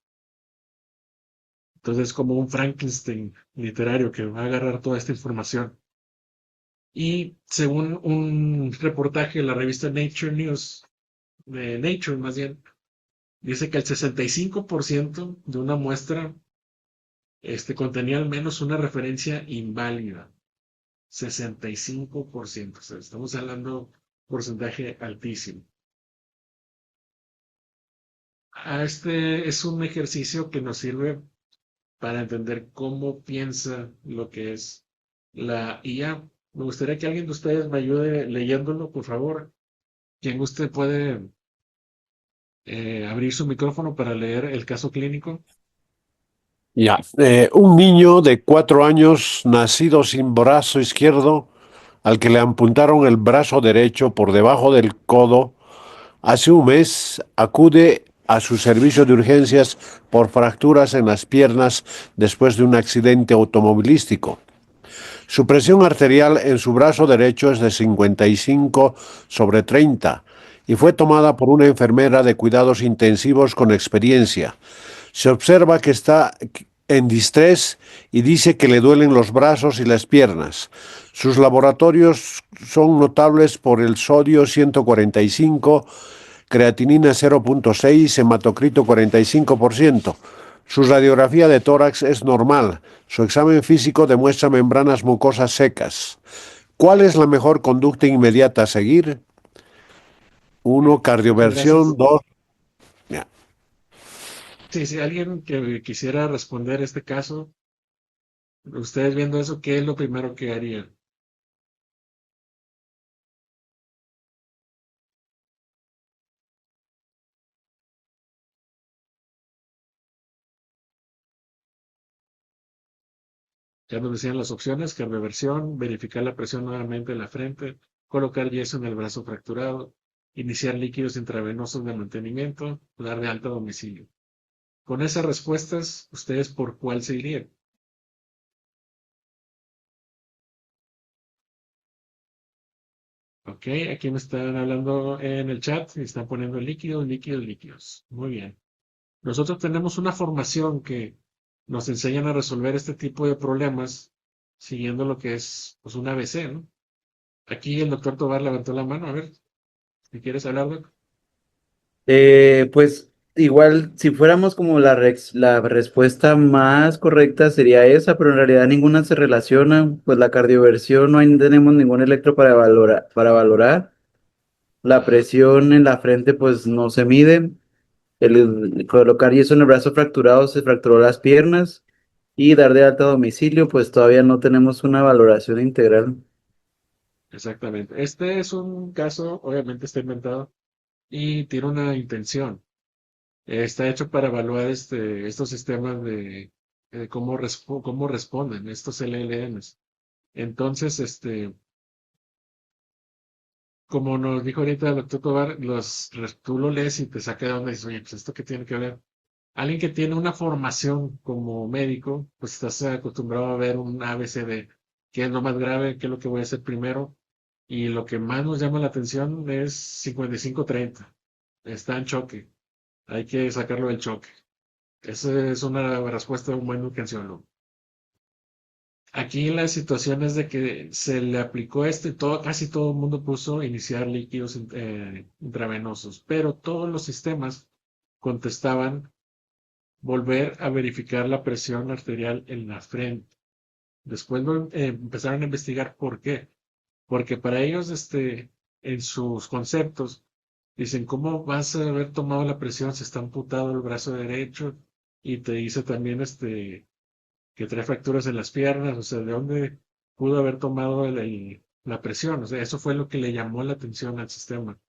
Entonces es como un Frankenstein literario que va a agarrar toda esta información. Y según un reportaje de la revista Nature News, de Nature más bien, dice que el 65% de una muestra contenía al menos una referencia inválida. 65%. O sea, estamos hablando de un porcentaje altísimo. Este es un ejercicio que nos sirve para entender cómo piensa lo que es la IA. Me gustaría que alguien de ustedes me ayude leyéndolo, por favor. Quien guste puede abrir su micrófono para leer el caso clínico. Ya. Un niño de 4 años, nacido sin brazo izquierdo, al que le amputaron el brazo derecho por debajo del codo, hace un mes acude a su servicio de urgencias por fracturas en las piernas después de un accidente automovilístico. Su presión arterial en su brazo derecho es de 55/30 y fue tomada por una enfermera de cuidados intensivos con experiencia. Se observa que está en distrés y dice que le duelen los brazos y las piernas. Sus laboratorios son notables por el sodio 145, creatinina 0.6, hematocrito 45%. Su radiografía de tórax es normal. Su examen físico demuestra membranas mucosas secas. ¿Cuál es la mejor conducta inmediata a seguir? Uno, Muchas cardioversión. gracias. Dos, ya. Sí, si alguien que quisiera responder este caso, ustedes viendo eso, ¿qué es lo primero que harían? Ya nos decían las opciones: cardioversión, verificar la presión nuevamente en la frente, colocar yeso en el brazo fracturado, iniciar líquidos intravenosos de mantenimiento, dar de alta a domicilio. Con esas respuestas, ¿ustedes por cuál se irían? Ok, aquí me están hablando en el chat y están poniendo líquidos, líquidos, líquidos. Muy bien. Nosotros tenemos una formación que nos enseñan a resolver este tipo de problemas siguiendo lo que es pues, un ABC, ¿no? Aquí el doctor Tobar levantó la mano. A ver, si quieres hablar, doc. Pues igual, si fuéramos como la respuesta más correcta sería esa, pero en realidad ninguna se relaciona. Pues la cardioversión no tenemos ningún electro para valorar. La presión en la frente pues no se mide. El colocar yeso en el brazo fracturado se fracturó las piernas. Y dar de alta a domicilio pues todavía no tenemos una valoración integral. Exactamente. Este es un caso, obviamente está inventado y tiene una intención. Está hecho para evaluar estos sistemas de cómo responden estos LLMs. Entonces, como nos dijo ahorita el doctor Tovar, tú lo lees y te saca de onda y dices, oye, pues esto qué tiene que ver. Alguien que tiene una formación como médico, pues estás acostumbrado a ver un ABC de qué es lo más grave, qué es lo que voy a hacer primero. Y lo que más nos llama la atención es 55-30. Está en choque. Hay que sacarlo del choque. Esa es una respuesta de un buen canciólogo. Aquí la situación es de que se le aplicó casi todo el mundo puso iniciar líquidos intravenosos, pero todos los sistemas contestaban volver a verificar la presión arterial en la frente. Después empezaron a investigar por qué. Porque para ellos, en sus conceptos, dicen, ¿cómo vas a haber tomado la presión si está amputado el brazo derecho? Y te dice también, que trae fracturas en las piernas, o sea, ¿de dónde pudo haber tomado la presión? O sea, eso fue lo que le llamó la atención al sistema.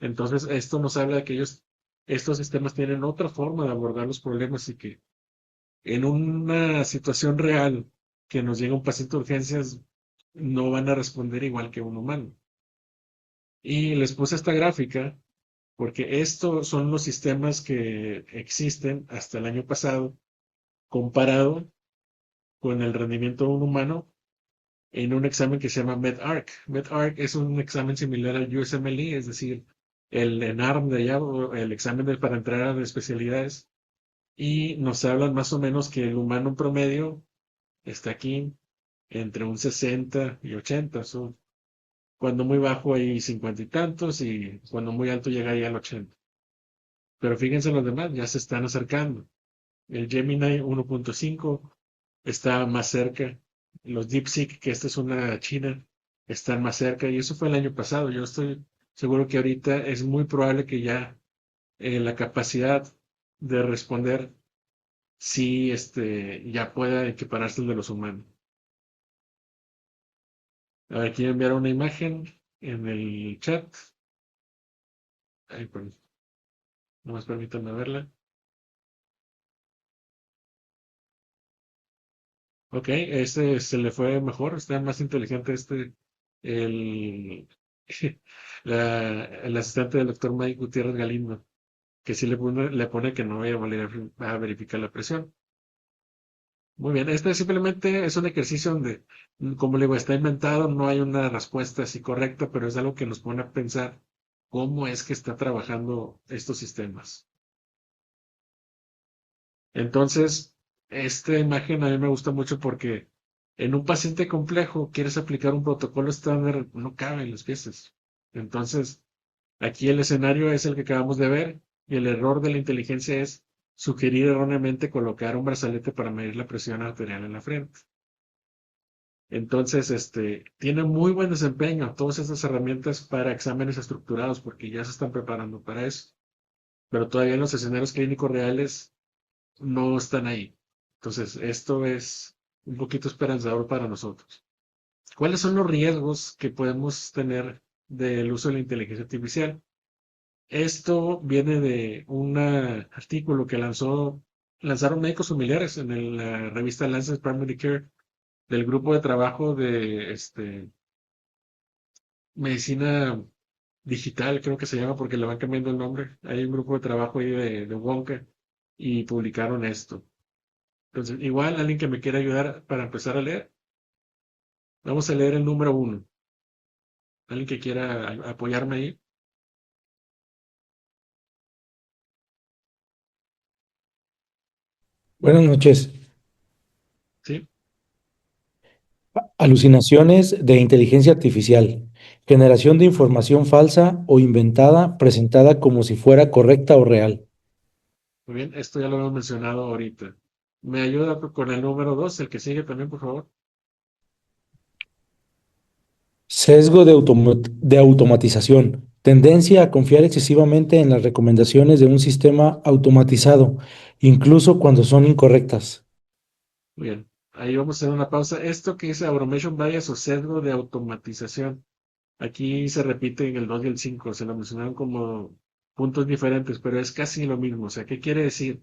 Entonces, esto nos habla de que estos sistemas tienen otra forma de abordar los problemas y que en una situación real que nos llega un paciente de urgencias, no van a responder igual que un humano. Y les puse esta gráfica porque estos son los sistemas que existen hasta el año pasado comparado con el rendimiento de un humano en un examen que se llama MedARC. MedARC es un examen similar al USMLE, es decir, el ENARM de allá, o el examen para entrar a las especialidades. Y nos hablan más o menos que el humano promedio está aquí entre un 60 y 80. Cuando muy bajo hay 50 y tantos y cuando muy alto llegaría al 80. Pero fíjense los demás, ya se están acercando. El Gemini 1.5 está más cerca. Los DeepSeek, que esta es una china, están más cerca. Y eso fue el año pasado. Yo estoy seguro que ahorita es muy probable que ya la capacidad de responder sí ya pueda equipararse al de los humanos. A ver, quiero enviar una imagen en el chat. Ay, perdón, nomás permítanme verla. Ok, este se le fue mejor, está más inteligente el, el asistente del doctor Mike Gutiérrez Galindo, que sí le pone que no vaya a volver a verificar la presión. Muy bien, este simplemente es un ejercicio donde, como le digo, está inventado, no hay una respuesta así correcta, pero es algo que nos pone a pensar cómo es que está trabajando estos sistemas. Entonces, esta imagen a mí me gusta mucho porque en un paciente complejo quieres aplicar un protocolo estándar, no caben las piezas. Entonces, aquí el escenario es el que acabamos de ver y el error de la inteligencia es sugerir erróneamente colocar un brazalete para medir la presión arterial en la frente. Entonces, tiene muy buen desempeño todas estas herramientas para exámenes estructurados porque ya se están preparando para eso. Pero todavía en los escenarios clínicos reales no están ahí. Entonces, esto es un poquito esperanzador para nosotros. ¿Cuáles son los riesgos que podemos tener del uso de la inteligencia artificial? Esto viene de un artículo que lanzaron médicos familiares en la revista Lancet Primary Care del grupo de trabajo de medicina digital, creo que se llama porque le van cambiando el nombre. Hay un grupo de trabajo ahí de Wonka y publicaron esto. Entonces, igual alguien que me quiera ayudar para empezar a leer, vamos a leer el número 1. Alguien que quiera apoyarme ahí, Buenas noches. ¿sí? Alucinaciones de inteligencia artificial. Generación de información falsa o inventada presentada como si fuera correcta o real. Muy bien, esto ya lo hemos mencionado ahorita. ¿Me ayuda con el número 2, el que sigue también, por favor? Sesgo de automatización. Tendencia a confiar excesivamente en las recomendaciones de un sistema automatizado, incluso cuando son incorrectas. Muy bien, ahí vamos a hacer una pausa. Esto que dice automation bias o sesgo de automatización, aquí se repite en el 2 y el 5, se lo mencionaron como puntos diferentes, pero es casi lo mismo. O sea, ¿qué quiere decir?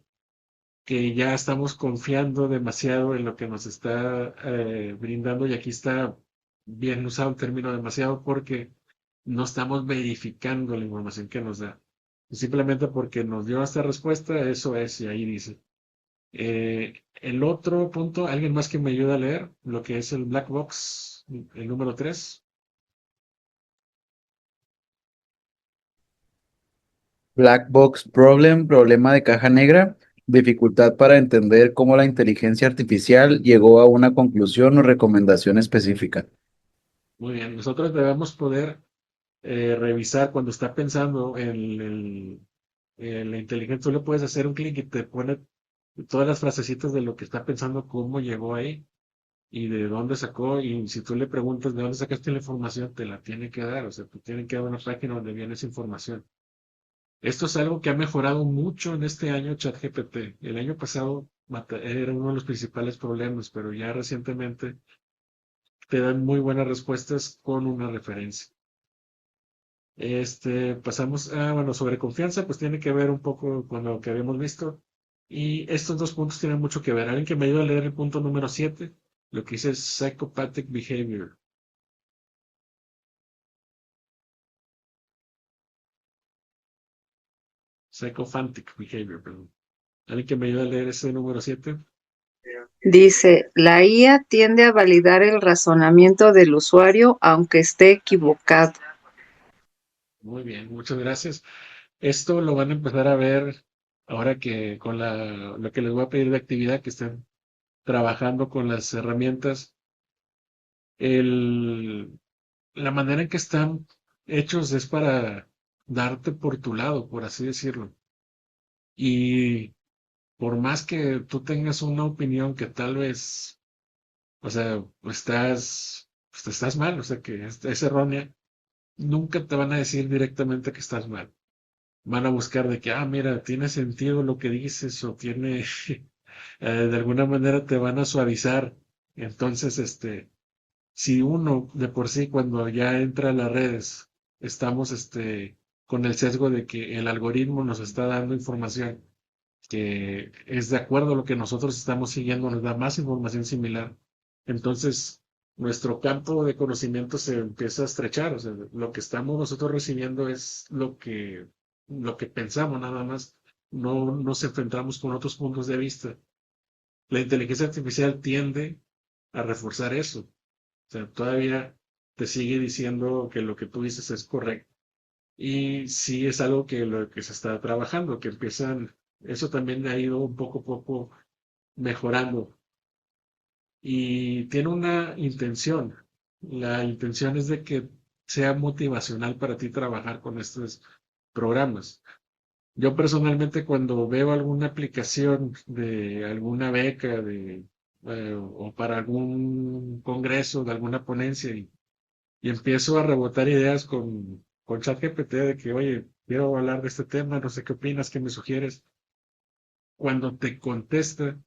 Que ya estamos confiando demasiado en lo que nos está brindando y aquí está bien usado el término demasiado porque no estamos verificando la información que nos da. Simplemente porque nos dio esta respuesta, eso es, y ahí dice. El otro punto, alguien más que me ayuda a leer lo que es el black box, el número 3. Black box problem, problema de caja negra, dificultad para entender cómo la inteligencia artificial llegó a una conclusión o recomendación específica. Muy bien, nosotros debemos poder revisar cuando está pensando en la inteligencia. Tú le puedes hacer un clic y te pone todas las frasecitas de lo que está pensando, cómo llegó ahí y de dónde sacó. Y si tú le preguntas de dónde sacaste la información, te la tiene que dar. O sea, te tiene que dar una página donde viene esa información. Esto es algo que ha mejorado mucho en este año ChatGPT. El año pasado era uno de los principales problemas, pero ya recientemente te dan muy buenas respuestas con una referencia. Pasamos a, bueno, sobre confianza, pues tiene que ver un poco con lo que habíamos visto. Y estos dos puntos tienen mucho que ver. Alguien que me ayude a leer el punto número 7, lo que dice psychopathic behavior. Psychophantic behavior, perdón. Alguien que me ayude a leer ese número 7. Dice, la IA tiende a validar el razonamiento del usuario aunque esté equivocado. Muy bien, muchas gracias. Esto lo van a empezar a ver ahora que con lo que les voy a pedir de actividad, que estén trabajando con las herramientas. El, la manera en que están hechos es para darte por tu lado, por así decirlo. Y por más que tú tengas una opinión que tal vez, o sea, estás mal, o sea, que es errónea, nunca te van a decir directamente que estás mal. Van a buscar de que, mira, tiene sentido lo que dices o tiene, de alguna manera te van a suavizar. Entonces, si uno de por sí cuando ya entra a las redes estamos con el sesgo de que el algoritmo nos está dando información que es de acuerdo a lo que nosotros estamos siguiendo, nos da más información similar, entonces nuestro campo de conocimiento se empieza a estrechar. O sea, lo que estamos nosotros recibiendo es lo que pensamos nada más, no nos enfrentamos con otros puntos de vista La inteligencia artificial tiende a reforzar eso. O sea, todavía te sigue diciendo que lo que tú dices es correcto. Y sí es algo que lo que se está trabajando, que empiezan, eso también ha ido un poco a poco mejorando. Y tiene una intención. La intención es de que sea motivacional para ti trabajar con estos programas. Yo personalmente cuando veo alguna aplicación de alguna beca o para algún congreso, de alguna ponencia, y empiezo a rebotar ideas con ChatGPT de que, oye, quiero hablar de este tema, no sé qué opinas, qué me sugieres. Cuando te contesta,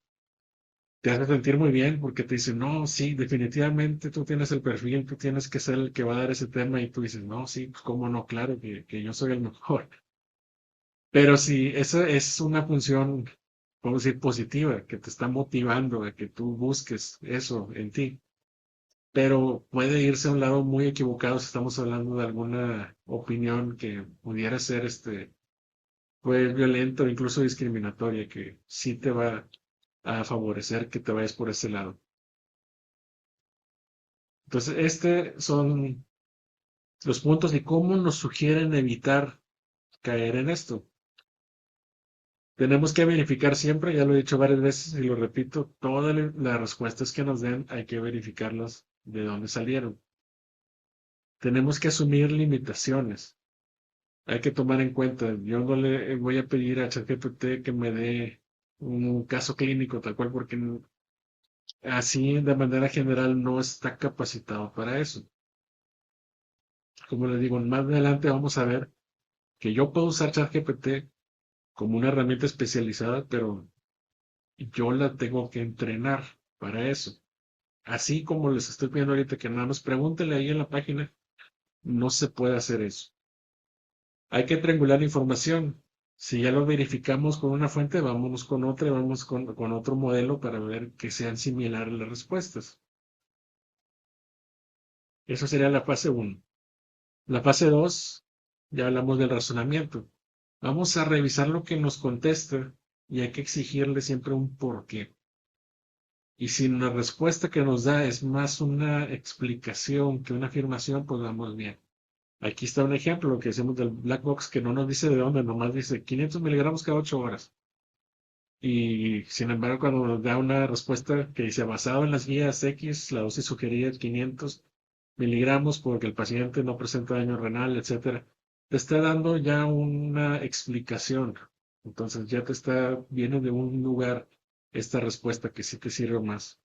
te hace sentir muy bien porque te dice, no, sí, definitivamente tú tienes el perfil, tú tienes que ser el que va a dar ese tema y tú dices, no, sí, pues cómo no, claro que yo soy el mejor. Pero sí, esa es una función, vamos a decir, positiva, que te está motivando a que tú busques eso en ti. Pero puede irse a un lado muy equivocado si estamos hablando de alguna opinión que pudiera ser pues violenta o incluso discriminatoria, que sí te va a favorecer que te vayas por ese lado. Entonces, son los puntos de cómo nos sugieren evitar caer en esto. Tenemos que verificar siempre, ya lo he dicho varias veces y lo repito, todas las respuestas que nos den hay que verificarlas de dónde salieron. Tenemos que asumir limitaciones. Hay que tomar en cuenta, yo no le voy a pedir a ChatGPT que me dé un caso clínico tal cual porque así de manera general no está capacitado para eso. Como les digo, más adelante vamos a ver que yo puedo usar ChatGPT como una herramienta especializada, pero yo la tengo que entrenar para eso. Así como les estoy pidiendo ahorita que nada más pregúntele ahí en la página, no se puede hacer eso. Hay que triangular información. Si ya lo verificamos con una fuente, vámonos con otra y vamos con otro modelo para ver que sean similares las respuestas. Eso sería la fase 1. La fase 2, ya hablamos del razonamiento. Vamos a revisar lo que nos contesta y hay que exigirle siempre un porqué. Y si la respuesta que nos da es más una explicación que una afirmación, pues vamos bien. Aquí está un ejemplo, lo que decimos del black box, que no nos dice de dónde, nomás dice 500 miligramos cada 8 horas. Y sin embargo, cuando nos da una respuesta que dice basado en las guías X, la dosis sugerida es 500 miligramos porque el paciente no presenta daño renal, etcétera, te está dando ya una explicación. Entonces ya viene de un lugar esta respuesta que sí te sirve más.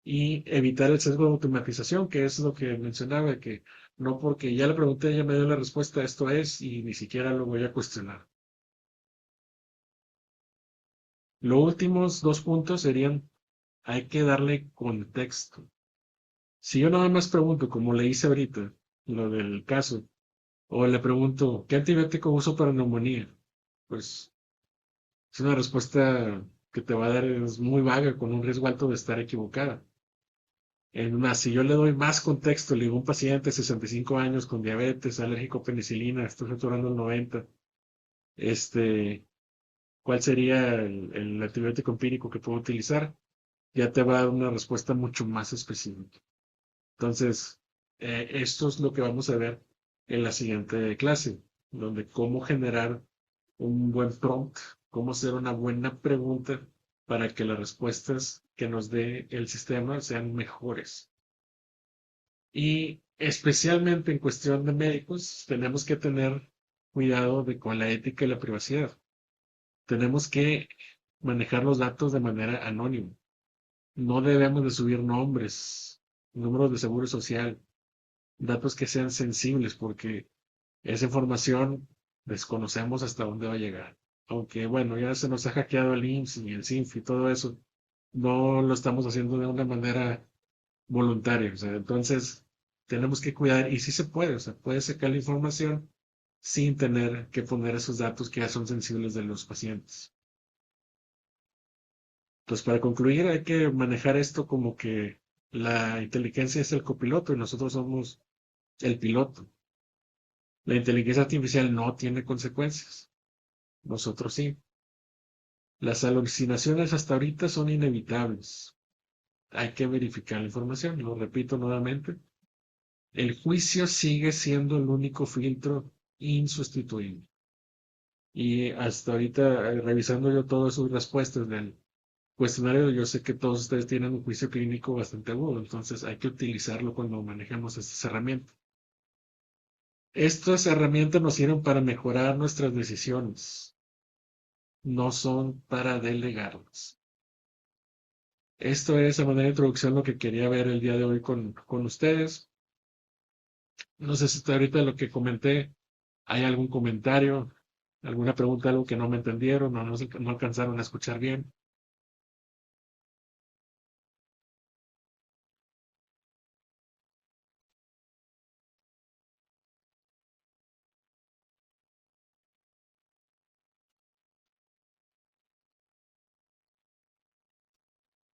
Y evitar el sesgo de automatización, que es lo que mencionaba, que no porque ya le pregunté, ya me dio la respuesta, esto es, y ni siquiera lo voy a cuestionar. Los últimos 2 puntos serían, hay que darle contexto. Si yo nada más pregunto, como le hice ahorita, lo del caso, o le pregunto, ¿qué antibiótico uso para neumonía? Pues es una respuesta que te va a dar, es muy vaga, con un riesgo alto de estar equivocada. Es más, si yo le doy más contexto, le digo a un paciente de 65 años con diabetes, alérgico a penicilina, estoy saturando el 90, ¿cuál sería el antibiótico empírico que puedo utilizar? Ya te va a dar una respuesta mucho más específica. Entonces, esto es lo que vamos a ver en la siguiente clase, donde cómo generar un buen prompt, cómo hacer una buena pregunta para que las respuestas que nos dé el sistema sean mejores. Y especialmente en cuestión de médicos, tenemos que tener cuidado con la ética y la privacidad. Tenemos que manejar los datos de manera anónima. No debemos de subir nombres, números de seguro social, datos que sean sensibles, porque esa información desconocemos hasta dónde va a llegar. Aunque bueno, ya se nos ha hackeado el IMSS y el CINF y todo eso, no lo estamos haciendo de una manera voluntaria. O sea, entonces tenemos que cuidar, y sí se puede, o sea, puede sacar la información sin tener que poner esos datos que ya son sensibles de los pacientes. Entonces, para concluir, hay que manejar esto como que la inteligencia es el copiloto y nosotros somos el piloto. La inteligencia artificial no tiene consecuencias. Nosotros sí. Las alucinaciones hasta ahorita son inevitables. Hay que verificar la información, lo repito nuevamente. El juicio sigue siendo el único filtro insustituible. Y hasta ahorita, revisando yo todas sus respuestas del cuestionario, yo sé que todos ustedes tienen un juicio clínico bastante agudo, entonces hay que utilizarlo cuando manejamos estas herramientas. Estas herramientas nos sirven para mejorar nuestras decisiones, no son para delegarlas. Esto es, a manera de introducción, lo que quería ver el día de hoy con ustedes. No sé si hasta ahorita lo que comenté, hay algún comentario, alguna pregunta, algo que no me entendieron o no alcanzaron a escuchar bien.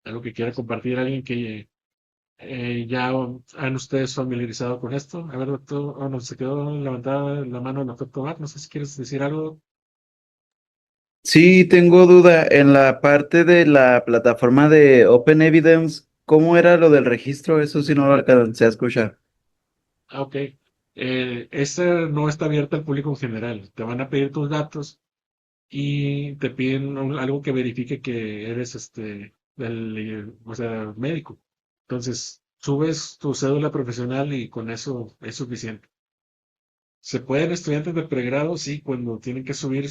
Algo que quiera compartir, alguien que ya han ustedes familiarizado con esto. A ver, doctor, no, se quedó levantada la mano el doctor Tobar. No sé si quieres decir algo. Sí, tengo duda. En la parte de la plataforma de Open Evidence, ¿cómo era lo del registro? Eso sí no lo alcancé a escuchar. Ah, ok. Esta no está abierta al público en general. Te van a pedir tus datos y te piden algo que verifique que eres o sea, médico. Entonces, subes tu cédula profesional y con eso es suficiente. ¿Se pueden estudiantes de pregrado? Sí, cuando tienen que subir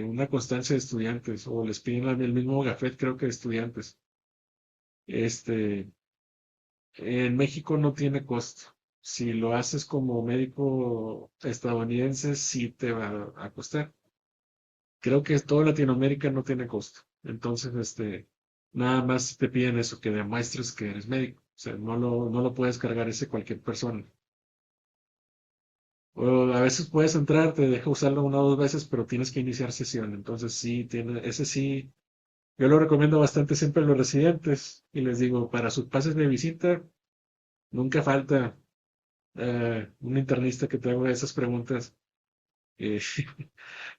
una constancia de estudiantes o les piden el mismo gafet, creo que de estudiantes. Este, en México no tiene costo. Si lo haces como médico estadounidense, sí te va a costar. Creo que toda Latinoamérica no tiene costo. Entonces, nada más te piden eso, que demuestres que eres médico. O sea, no lo puedes cargar ese cualquier persona. O a veces puedes entrar, te deja usarlo una o dos veces, pero tienes que iniciar sesión. Entonces sí, ese sí, yo lo recomiendo bastante siempre a los residentes y les digo, para sus pases de visita, nunca falta un internista que te haga esas preguntas eh,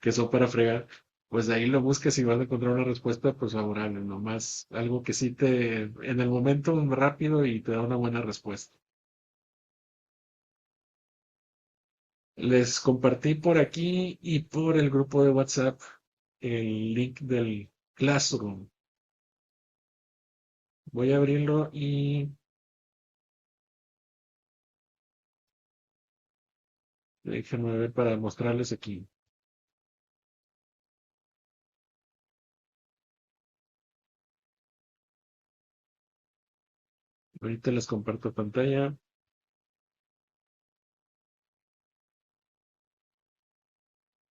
que son para fregar. Pues de ahí lo buscas y vas a encontrar una respuesta pues favorable, nomás algo que sí en el momento rápido y te da una buena respuesta. Les compartí por aquí y por el grupo de WhatsApp el link del Classroom. Voy a abrirlo y déjenme ver para mostrarles aquí. Ahorita les comparto pantalla.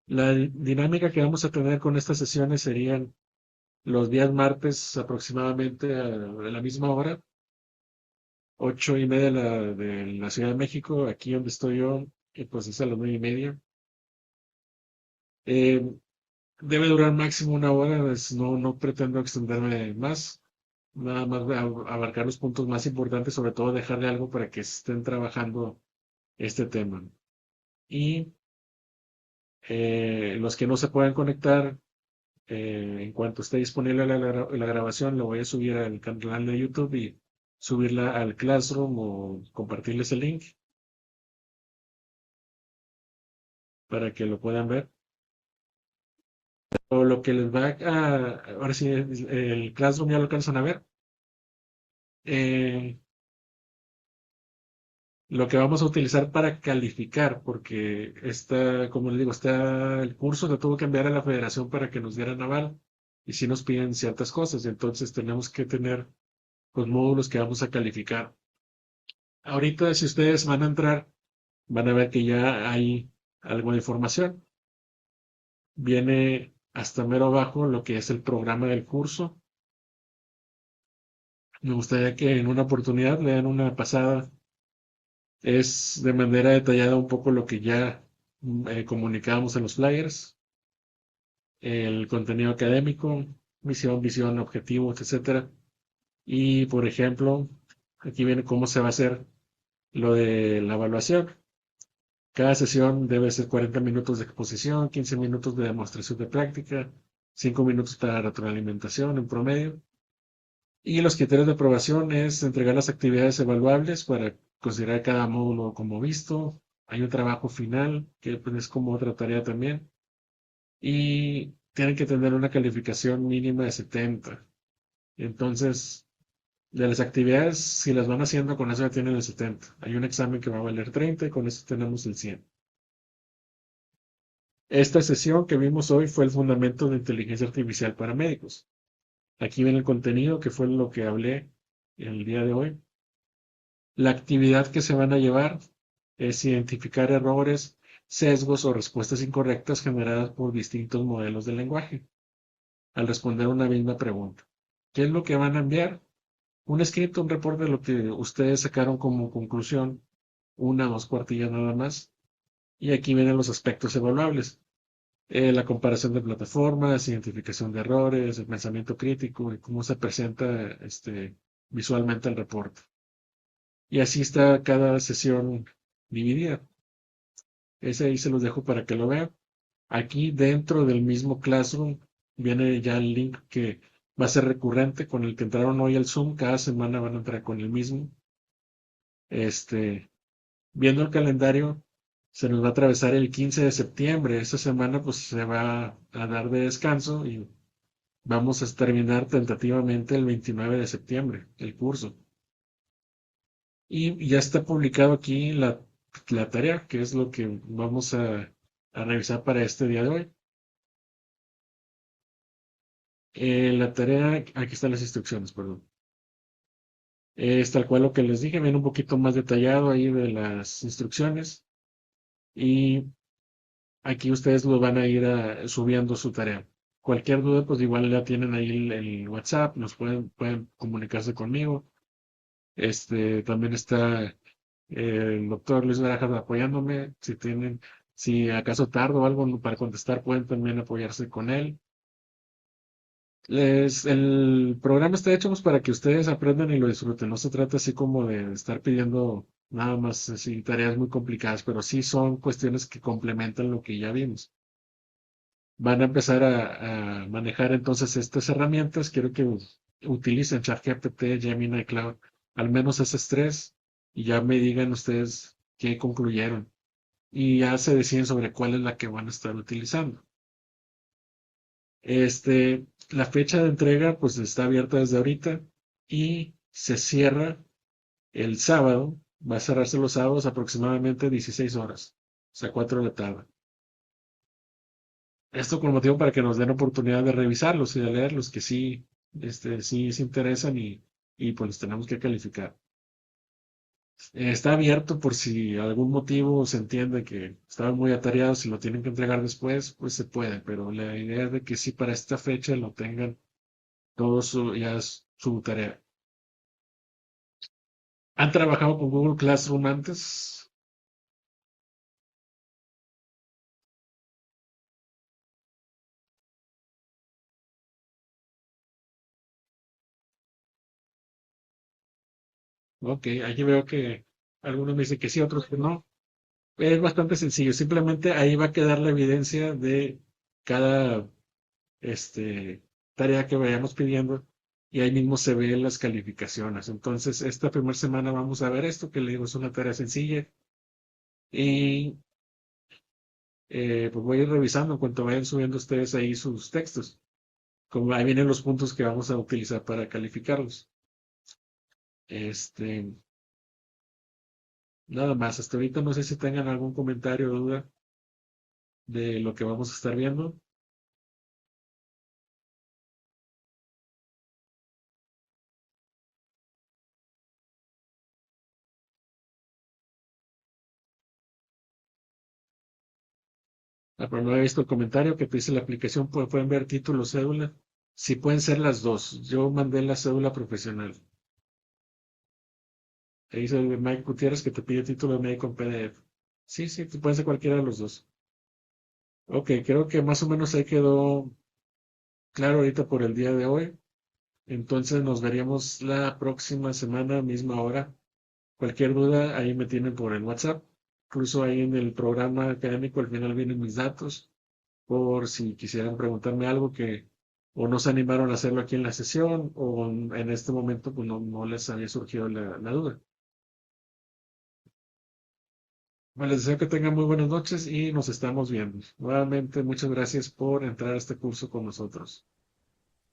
La dinámica que vamos a tener con estas sesiones serían los días martes aproximadamente a la misma hora, 8:30 de la Ciudad de México, aquí donde estoy yo, y pues es a las 9:30. Eh, Debe durar máximo una hora, no pretendo extenderme más, nada más voy a abarcar los puntos más importantes, sobre todo dejarle algo para que estén trabajando este tema. Y los que no se puedan conectar, en cuanto esté disponible la grabación, lo voy a subir al canal de YouTube y subirla al Classroom o compartirles el link para que lo puedan ver. O lo que les va ahora sí, el Classroom ya lo alcanzan a ver. Eh, lo que vamos a utilizar para calificar, porque como les digo, el curso se tuvo que enviar a la federación para que nos dieran aval y si nos piden ciertas cosas, entonces tenemos que tener los módulos que vamos a calificar. Ahorita, si ustedes van a entrar, van a ver que ya hay algo de información. Viene hasta mero abajo lo que es el programa del curso. Me gustaría que en una oportunidad le den una pasada. Es de manera detallada un poco lo que ya comunicábamos en los flyers, el contenido académico, visión, objetivos, etcétera. Y, por ejemplo, aquí viene cómo se va a hacer lo de la evaluación. Cada sesión debe ser 40 minutos de exposición, 15 minutos de demostración de práctica, 5 minutos para retroalimentación en promedio. Y los criterios de aprobación es entregar las actividades evaluables para considerar cada módulo como visto. Hay un trabajo final, que pues, es como otra tarea también. Y tienen que tener una calificación mínima de 70. Entonces, de las actividades, si las van haciendo, con eso ya tienen el 70. Hay un examen que va a valer 30 y con eso tenemos el 100. Esta sesión que vimos hoy fue el fundamento de inteligencia artificial para médicos. Aquí viene el contenido, que fue lo que hablé el día de hoy. La actividad que se van a llevar es identificar errores, sesgos o respuestas incorrectas generadas por distintos modelos de lenguaje al responder una misma pregunta. ¿Qué es lo que van a enviar? Un escrito, un reporte de lo que ustedes sacaron como conclusión, una o dos cuartillas nada más. Y aquí vienen los aspectos evaluables. La comparación de plataformas, identificación de errores, el pensamiento crítico y cómo se presenta visualmente el reporte. Y así está cada sesión dividida. Ese ahí se los dejo para que lo vean. Aquí dentro del mismo Classroom viene ya el link que va a ser recurrente con el que entraron hoy al Zoom. Cada semana van a entrar con el mismo. Viendo el calendario, se nos va a atravesar el 15 de septiembre. Esta semana pues se va a dar de descanso y vamos a terminar tentativamente el 29 de septiembre el curso. Y ya está publicado aquí la tarea, que es lo que vamos a revisar para este día de hoy. La tarea, aquí están las instrucciones, perdón. Es tal cual lo que les dije, viene un poquito más detallado ahí de las instrucciones. Y aquí ustedes lo van a ir subiendo su tarea. Cualquier duda, pues igual ya tienen ahí el WhatsApp, pueden comunicarse conmigo. También está el doctor Luis Barajas apoyándome. Si acaso tardo algo para contestar, pueden también apoyarse con él. El programa está hecho pues, para que ustedes aprendan y lo disfruten. No se trata así como de estar pidiendo nada más así, tareas muy complicadas, pero sí son cuestiones que complementan lo que ya vimos. Van a empezar a manejar entonces estas herramientas. Quiero que utilicen ChatGPT, Gemini, Cloud, al menos esas tres, y ya me digan ustedes qué concluyeron. Y ya se deciden sobre cuál es la que van a estar utilizando. La fecha de entrega pues está abierta desde ahorita y se cierra el sábado. Va a cerrarse los sábados aproximadamente 16 horas, o sea, 4 de la tarde. Esto con motivo para que nos den oportunidad de revisarlos y de leerlos, que sí se interesan y pues los tenemos que calificar. Está abierto por si algún motivo se entiende que estaban muy atareados y lo tienen que entregar después, pues se puede, pero la idea es de que sí para esta fecha lo tengan todo ya es su tarea. ¿Han trabajado con Google Classroom antes? Ok, aquí veo que algunos me dicen que sí, otros que no. Es bastante sencillo, simplemente ahí va a quedar la evidencia de cada tarea que vayamos pidiendo y ahí mismo se ven las calificaciones. Entonces, esta primera semana vamos a ver esto, que le digo es una tarea sencilla y pues voy a ir revisando en cuanto vayan subiendo ustedes ahí sus textos. Como ahí vienen los puntos que vamos a utilizar para calificarlos. Este, Nada más, hasta ahorita no sé si tengan algún comentario o duda de lo que vamos a estar viendo. Pero no he visto el comentario que te dice la aplicación, pueden ver título, cédula. Sí, pueden ser las dos. Yo mandé la cédula profesional. Ahí dice Mike Gutiérrez que te pide título de médico en PDF. Sí, sí, pueden ser cualquiera de los dos. Ok, creo que más o menos ahí quedó claro ahorita por el día de hoy. Entonces nos veríamos la próxima semana, misma hora. Cualquier duda, ahí me tienen por el WhatsApp. Incluso ahí en el programa académico al final vienen mis datos. por si quisieran preguntarme algo que o no se animaron a hacerlo aquí en la sesión o en este momento pues no les había surgido la duda. Bueno, les deseo que tengan muy buenas noches y nos estamos viendo. Nuevamente, muchas gracias por entrar a este curso con nosotros.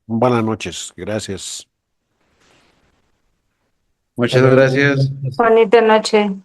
Buenas noches, gracias. Muchas Hasta luego. gracias. Bonita noche.